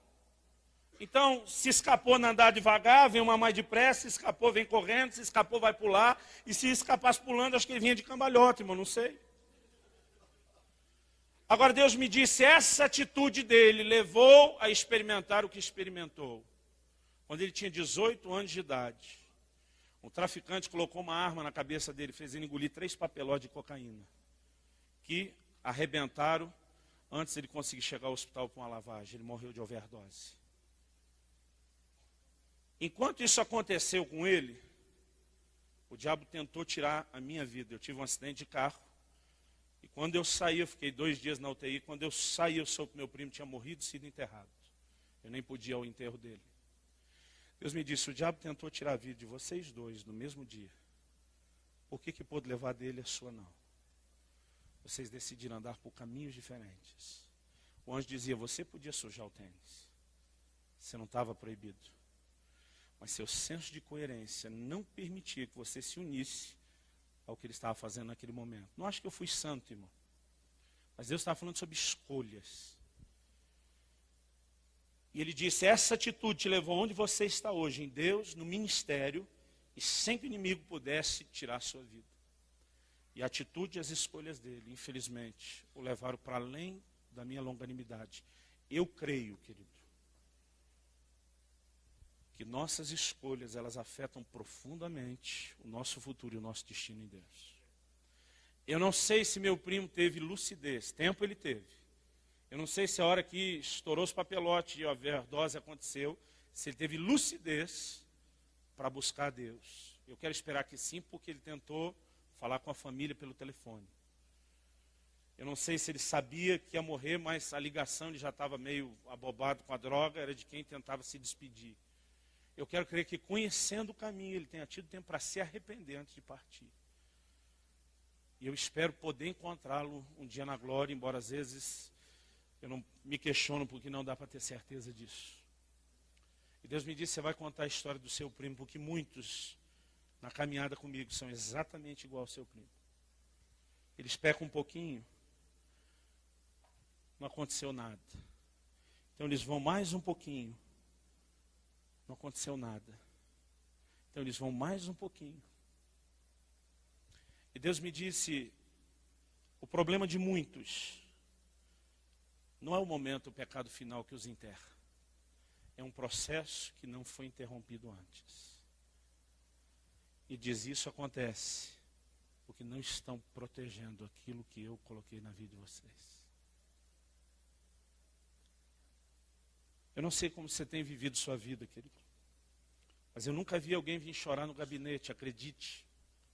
Então, se escapou na andar devagar, vem uma mais depressa, se escapou, vem correndo, se escapou, vai pular. E se escapasse pulando, acho que ele vinha de cambalhota, irmão, não sei. Agora Deus me disse, essa atitude dele levou a experimentar o que experimentou. Quando ele tinha 18 anos de idade, um traficante colocou uma arma na cabeça dele, fez ele engolir 3 papelotes de cocaína, que arrebentaram antes de ele conseguir chegar ao hospital para uma lavagem. Ele morreu de overdose. Enquanto isso aconteceu com ele, o diabo tentou tirar a minha vida. Eu tive um acidente de carro. E quando eu saí, eu fiquei 2 dias na UTI. Quando eu saí, eu soube que meu primo tinha morrido e sido enterrado. Eu nem podia ir ao enterro dele. Deus me disse, o diabo tentou tirar a vida de vocês dois no mesmo dia. Por que pôde levar dele a sua não? Vocês decidiram andar por caminhos diferentes. O anjo dizia, você podia sujar o tênis. Você não estava proibido. Mas seu senso de coerência não permitia que você se unisse ao que ele estava fazendo naquele momento. Não acho que eu fui santo, irmão. Mas Deus estava falando sobre escolhas. E ele disse, essa atitude te levou onde você está hoje, em Deus, no ministério, e sem que o inimigo pudesse tirar a sua vida. E a atitude e as escolhas dele, infelizmente, o levaram para além da minha longanimidade. Eu creio, querido, que nossas escolhas, elas afetam profundamente o nosso futuro e o nosso destino em Deus. Eu não sei se meu primo teve lucidez, tempo ele teve. Eu não sei se a hora que estourou os papelotes e a overdose aconteceu, se ele teve lucidez para buscar a Deus. Eu quero esperar que sim, porque ele tentou falar com a família pelo telefone. Eu não sei se ele sabia que ia morrer, mas a ligação ele já estava meio abobado com a droga, era de quem tentava se despedir. Eu quero crer que, conhecendo o caminho, ele tenha tido tempo para se arrepender antes de partir. E eu espero poder encontrá-lo um dia na glória, embora às vezes eu não me questiono porque não dá para ter certeza disso. E Deus me disse, você vai contar a história do seu primo, porque muitos na caminhada comigo são exatamente igual ao seu primo. Eles pecam um pouquinho, não aconteceu nada. Então eles vão mais um pouquinho, não aconteceu nada. Então eles vão mais um pouquinho. E Deus me disse, o problema de muitos não é o momento, o pecado final que os enterra. É um processo que não foi interrompido antes. E diz, isso acontece porque não estão protegendo aquilo que eu coloquei na vida de vocês. Eu não sei como você tem vivido sua vida, querido. Mas eu nunca vi alguém vir chorar no gabinete, acredite.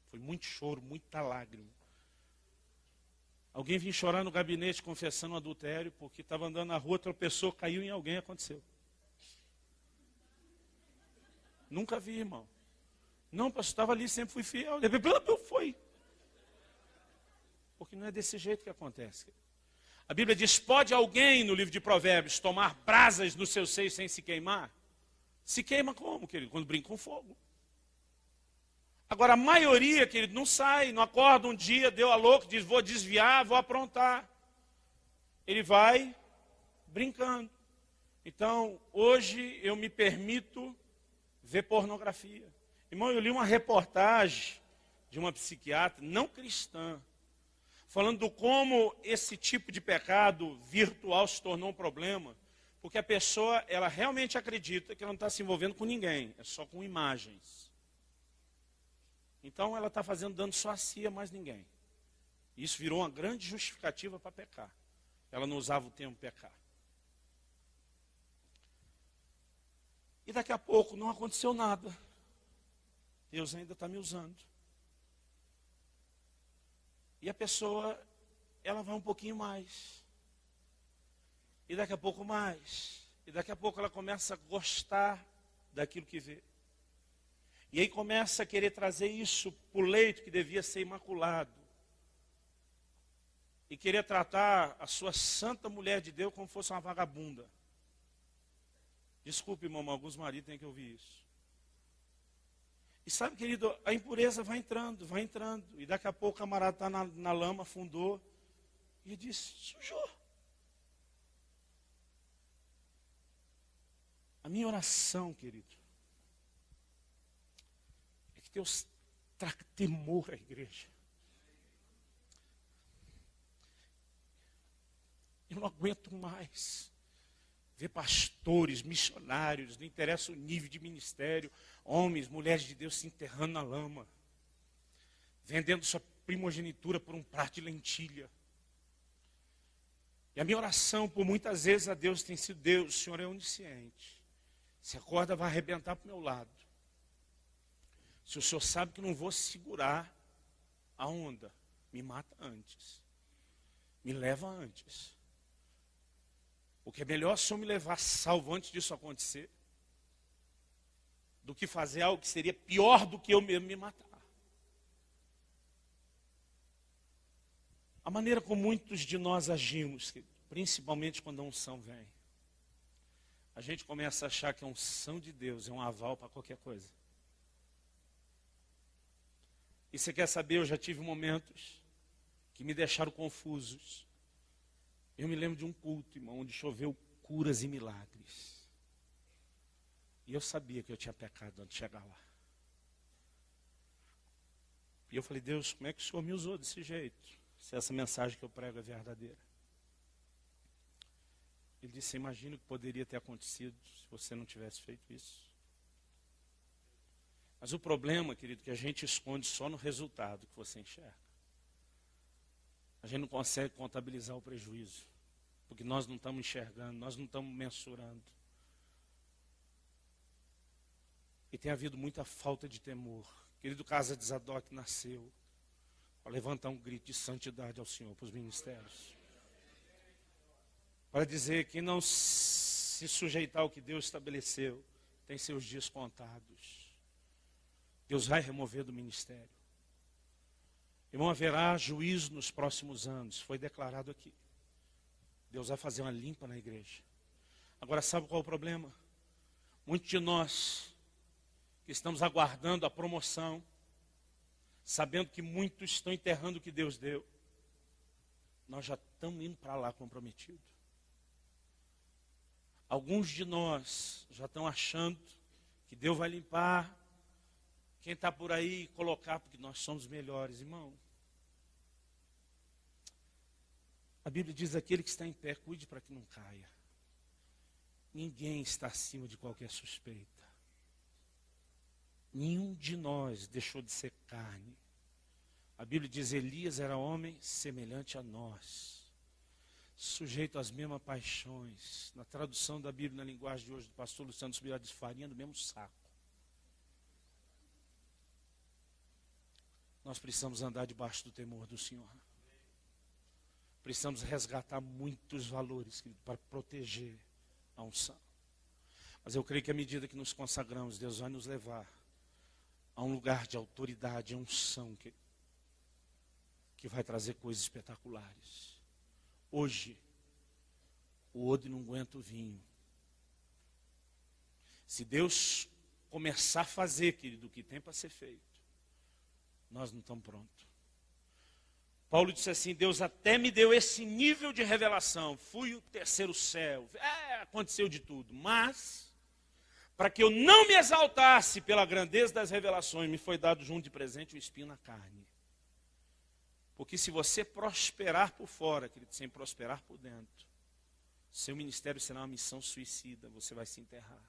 Foi muito choro, muita lágrima. Alguém vir chorar no gabinete confessando um adultério, porque estava andando na rua, tropeçou, caiu em alguém, aconteceu. Nunca vi, irmão. Não, pastor, estava ali, sempre fui fiel. Foi. Porque não é desse jeito que acontece. A Bíblia diz, pode alguém, no livro de Provérbios, tomar brasas no seu seio sem se queimar? Se queima como, querido? Quando brinca com fogo. Agora, a maioria, querido, não sai, não acorda um dia, deu a louca, diz, vou desviar, vou aprontar. Ele vai brincando. Então, hoje eu me permito ver pornografia. Irmão, eu li uma reportagem de uma psiquiatra não cristã, falando do como esse tipo de pecado virtual se tornou um problema, porque a pessoa, ela realmente acredita que ela não está se envolvendo com ninguém, é só com imagens. Então ela está fazendo dano só a si, a mais ninguém. Isso virou uma grande justificativa para pecar. Ela não usava o termo pecar. E daqui a pouco não aconteceu nada. Deus ainda está me usando. E a pessoa, ela vai um pouquinho mais. E daqui a pouco mais. E daqui a pouco ela começa a gostar daquilo que vê. E aí começa a querer trazer isso para o leito que devia ser imaculado. E querer tratar a sua santa mulher de Deus como fosse uma vagabunda. Desculpe, irmão, alguns maridos têm que ouvir isso. E sabe, querido, a impureza vai entrando. E daqui a pouco o camarada está na lama, afundou. E diz, sujou. A minha oração, querido, é que Deus traga temor à igreja. Eu não aguento mais ver pastores, missionários, não interessa o nível de ministério, homens, mulheres de Deus se enterrando na lama, vendendo sua primogenitura por um prato de lentilha. E a minha oração, por muitas vezes a Deus tem sido, Deus, o Senhor é onisciente. Se a corda vai arrebentar para o meu lado, se o Senhor sabe que não vou segurar a onda, me mata antes, me leva antes. Porque é melhor o Senhor me levar salvo antes disso acontecer, do que fazer algo que seria pior do que eu mesmo me matar. A maneira como muitos de nós agimos, principalmente quando a unção vem, a gente começa a achar que a unção de Deus é um aval para qualquer coisa. E você quer saber, eu já tive momentos que me deixaram confusos. Eu me lembro de um culto, irmão, onde choveu curas e milagres. E eu sabia que eu tinha pecado antes de chegar lá. E eu falei, Deus, como é que o Senhor me usou desse jeito? Se essa mensagem que eu prego é verdadeira. Ele disse, imagina o que poderia ter acontecido se você não tivesse feito isso. Mas o problema, querido, é que a gente esconde só no resultado que você enxerga. A gente não consegue contabilizar o prejuízo, porque nós não estamos enxergando, nós não estamos mensurando. E tem havido muita falta de temor. Querido, Casa de Zadok nasceu para levantar um grito de santidade ao Senhor, para os ministérios. Para dizer que não se sujeitar ao que Deus estabeleceu, tem seus dias contados. Deus vai remover do ministério. Irmão, haverá juízo nos próximos anos, foi declarado aqui. Deus vai fazer uma limpa na igreja. Agora, sabe qual é o problema? Muitos de nós que estamos aguardando a promoção, sabendo que muitos estão enterrando o que Deus deu, nós já estamos indo para lá comprometidos. Alguns de nós já estão achando que Deus vai limpar quem está por aí e colocar, porque nós somos melhores, irmão. A Bíblia diz, aquele que está em pé, cuide para que não caia. Ninguém está acima de qualquer suspeita. Nenhum de nós deixou de ser carne. A Bíblia diz, Elias era homem semelhante a nós, sujeito às mesmas paixões. Na tradução da Bíblia, na linguagem de hoje do pastor Luciano Subirá, diz, farinha do mesmo saco. Nós precisamos andar debaixo do temor do Senhor. Precisamos resgatar muitos valores, querido, para proteger a unção. Mas eu creio que à medida que nos consagramos, Deus vai nos levar a um lugar de autoridade, a unção, que vai trazer coisas espetaculares. Hoje, o odre não aguenta o vinho. Se Deus começar a fazer, querido, o que tem para ser feito, nós não estamos prontos. Paulo disse assim, Deus até me deu esse nível de revelação, fui o terceiro céu, aconteceu de tudo, mas, para que eu não me exaltasse pela grandeza das revelações, me foi dado junto de presente um espinho na carne. Porque se você prosperar por fora, querido, sem prosperar por dentro, seu ministério será uma missão suicida, você vai se enterrar.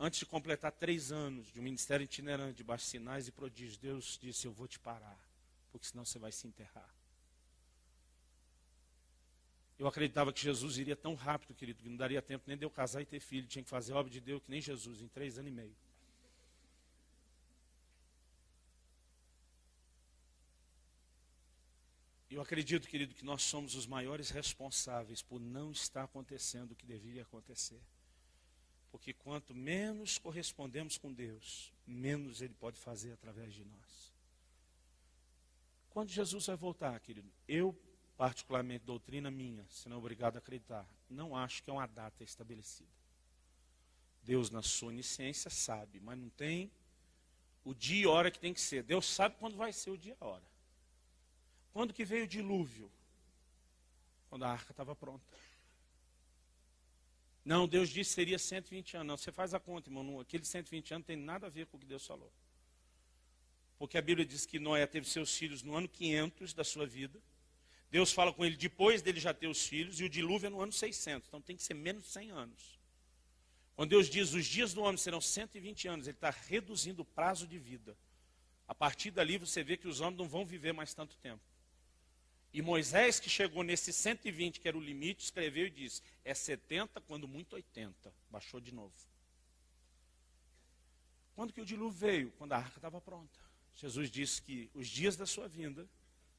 Antes de completar 3 anos de um ministério itinerante, debaixo de sinais e prodígios, Deus disse, eu vou te parar, porque senão você vai se enterrar. Eu acreditava que Jesus iria tão rápido, querido, que não daria tempo nem de eu casar e ter filho. Tinha que fazer a obra de Deus que nem Jesus, em 3 anos e meio. Eu acredito, querido, que nós somos os maiores responsáveis por não estar acontecendo o que deveria acontecer. Porque quanto menos correspondemos com Deus, menos Ele pode fazer através de nós. Quando Jesus vai voltar, querido? Eu, particularmente, doutrina minha, se não é obrigado a acreditar, não acho que é uma data estabelecida. Deus, na sua onisciência, sabe, mas não tem o dia e hora que tem que ser. Deus sabe quando vai ser o dia e a hora. Quando que veio o dilúvio? Quando a arca estava pronta. Não, Deus disse que seria 120 anos. Não, você faz a conta, irmão. Aqueles 120 anos não tem nada a ver com o que Deus falou. Porque a Bíblia diz que Noé teve seus filhos no ano 500 da sua vida. Deus fala com ele depois dele já ter os filhos. E o dilúvio é no ano 600. Então tem que ser menos de 100 anos. Quando Deus diz os dias do homem serão 120 anos, Ele está reduzindo o prazo de vida. A partir dali você vê que os homens não vão viver mais tanto tempo. E Moisés, que chegou nesse 120, que era o limite, escreveu e disse, é 70, quando muito 80. Baixou de novo. Quando que o dilúvio veio? Quando a arca estava pronta. Jesus disse que os dias da sua vinda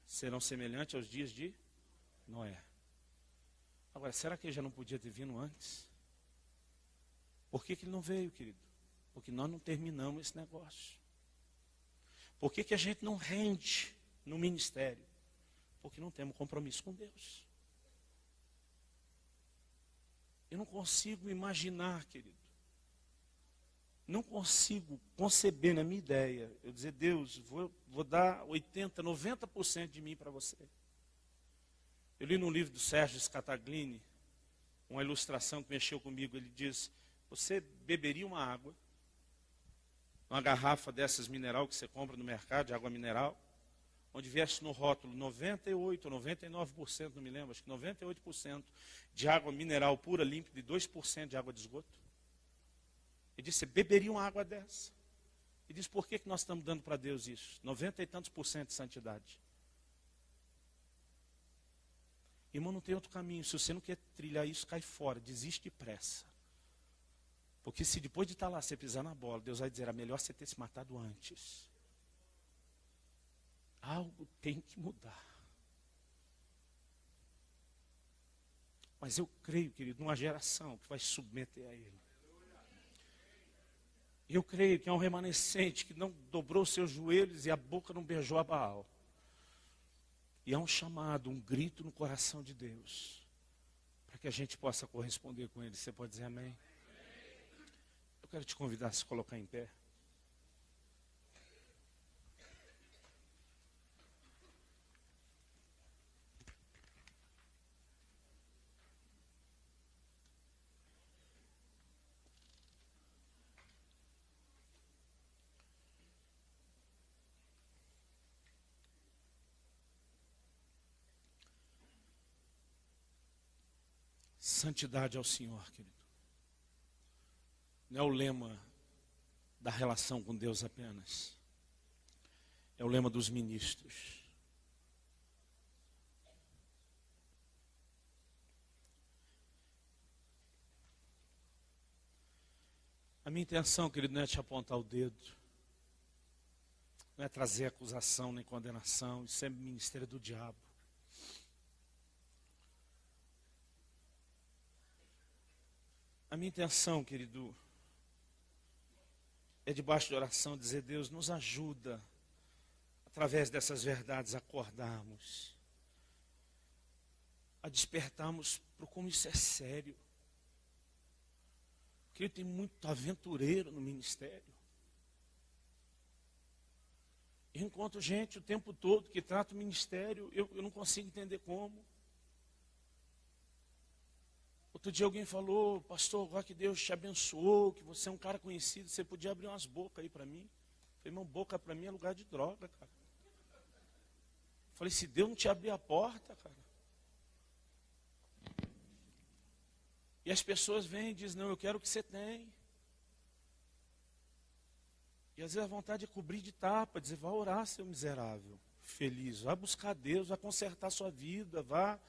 serão semelhantes aos dias de Noé. Agora, será que ele já não podia ter vindo antes? Por que ele não veio, querido? Porque nós não terminamos esse negócio. Por que a gente não rende no ministério? Porque não temos compromisso com Deus. Eu não consigo imaginar, querido. Não consigo conceber na minha ideia. Eu dizer, Deus, vou dar 80%, 90% de mim para você. Eu li num livro do Sérgio Scataglini, uma ilustração que mexeu comigo. Ele diz, você beberia uma água, uma garrafa dessas mineral que você compra no mercado, de água mineral, onde viesse no rótulo 98%, 99%, não me lembro, acho que 98% de água mineral pura, límpida e 2% de água de esgoto? Ele disse, você beberia uma água dessa? Ele disse, por que nós estamos dando para Deus isso? 90 e tantos por cento de santidade. Irmão, não tem outro caminho. Se você não quer trilhar isso, cai fora, desiste depressa. Porque se depois de estar lá, você pisar na bola, Deus vai dizer, era melhor você ter se matado antes. Algo tem que mudar. Mas eu creio, querido, numa geração que vai submeter a Ele. Eu creio que é um remanescente que não dobrou seus joelhos e a boca não beijou a Baal. E é um chamado, um grito no coração de Deus, para que a gente possa corresponder com Ele. Você pode dizer amém? Eu quero te convidar a se colocar em pé. Santidade ao Senhor, querido. Não é o lema da relação com Deus apenas. É o lema dos ministros. A minha intenção, querido, não é te apontar o dedo. Não é trazer acusação nem condenação. Isso é ministério do diabo. A minha intenção, querido, é debaixo de oração dizer, Deus, nos ajuda, através dessas verdades, a acordarmos, a despertarmos para como isso é sério. Porque tem muito aventureiro no ministério. Eu encontro gente o tempo todo que trata o ministério, eu não consigo entender como. Outro dia alguém falou, pastor, agora que Deus te abençoou, que você é um cara conhecido, você podia abrir umas bocas aí para mim. Eu falei, irmão, boca para mim é lugar de droga, cara. Eu falei, se Deus não te abrir a porta, cara. E as pessoas vêm e dizem, não, eu quero o que você tem. E às vezes a vontade é cobrir de tapa, dizer, vá orar, seu miserável, feliz, vá buscar Deus, vá consertar a sua vida, vá...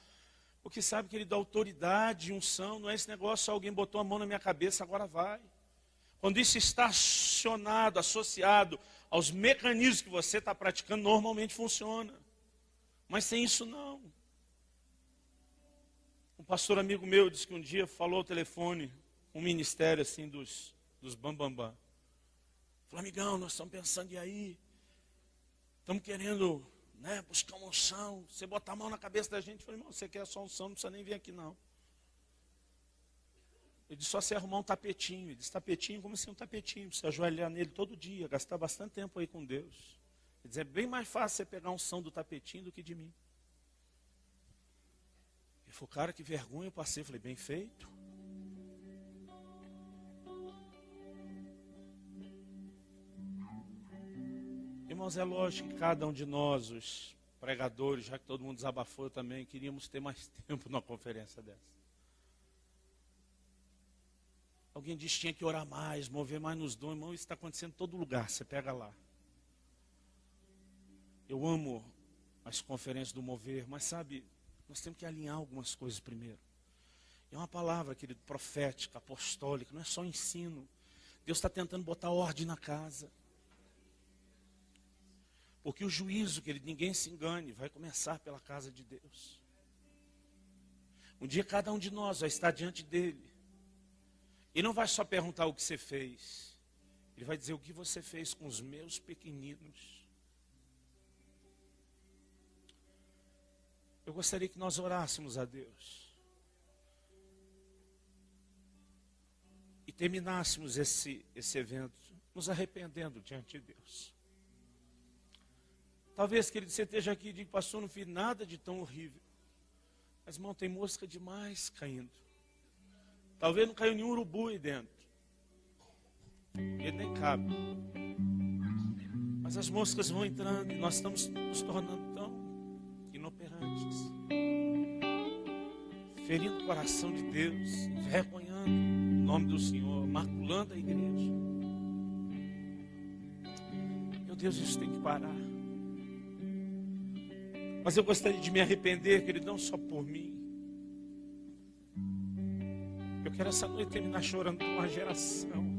Porque sabe que ele dá autoridade, unção, não é esse negócio, só alguém botou a mão na minha cabeça, agora vai. Quando isso está acionado, associado aos mecanismos que você está praticando, normalmente funciona. Mas sem isso não. Um pastor amigo meu disse que um dia falou ao telefone, um ministério assim dos bambambam. Falou, amigão, nós estamos pensando em ir aí, estamos querendo... buscar uma unção, você botar a mão na cabeça da gente, eu falei, irmão, você quer só unção, não precisa nem vir aqui não. Ele disse, só você arrumar um tapetinho. Ele disse, tapetinho, como assim um tapetinho? Você ajoelhar nele todo dia, gastar bastante tempo aí com Deus. Ele disse, é bem mais fácil você pegar a unção do tapetinho do que de mim. Ele falou, cara, que vergonha, eu passei. Eu falei, bem feito. Irmãos, é lógico que cada um de nós, os pregadores, já que todo mundo desabafou, eu também queríamos ter mais tempo numa conferência dessa. Alguém disse que tinha que orar mais, mover mais nos dons. Irmão, isso está acontecendo em todo lugar, você pega lá. Eu amo as conferências do mover, mas sabe, nós temos que alinhar algumas coisas primeiro. É uma palavra, querido, profética, apostólica, não é só ensino. Deus está tentando botar ordem na casa. Porque o juízo, querido, ninguém se engane, vai começar pela casa de Deus. Um dia cada um de nós vai estar diante dele. E não vai só perguntar o que você fez. Ele vai dizer o que você fez com os meus pequeninos. Eu gostaria que nós orássemos a Deus. E terminássemos esse evento nos arrependendo diante de Deus. Talvez, querido, você esteja aqui e diga, pastor, não fiz nada de tão horrível. Mas, irmão, tem mosca demais caindo. Talvez não caiu nenhum urubu aí dentro. Ele nem cabe. Mas as moscas vão entrando e nós estamos nos tornando tão inoperantes, ferindo o coração de Deus, envergonhando o nome do Senhor, maculando a igreja. Meu Deus, isso tem que parar. Mas eu gostaria de me arrepender, querido, não só por mim. Eu quero essa noite terminar chorando por uma geração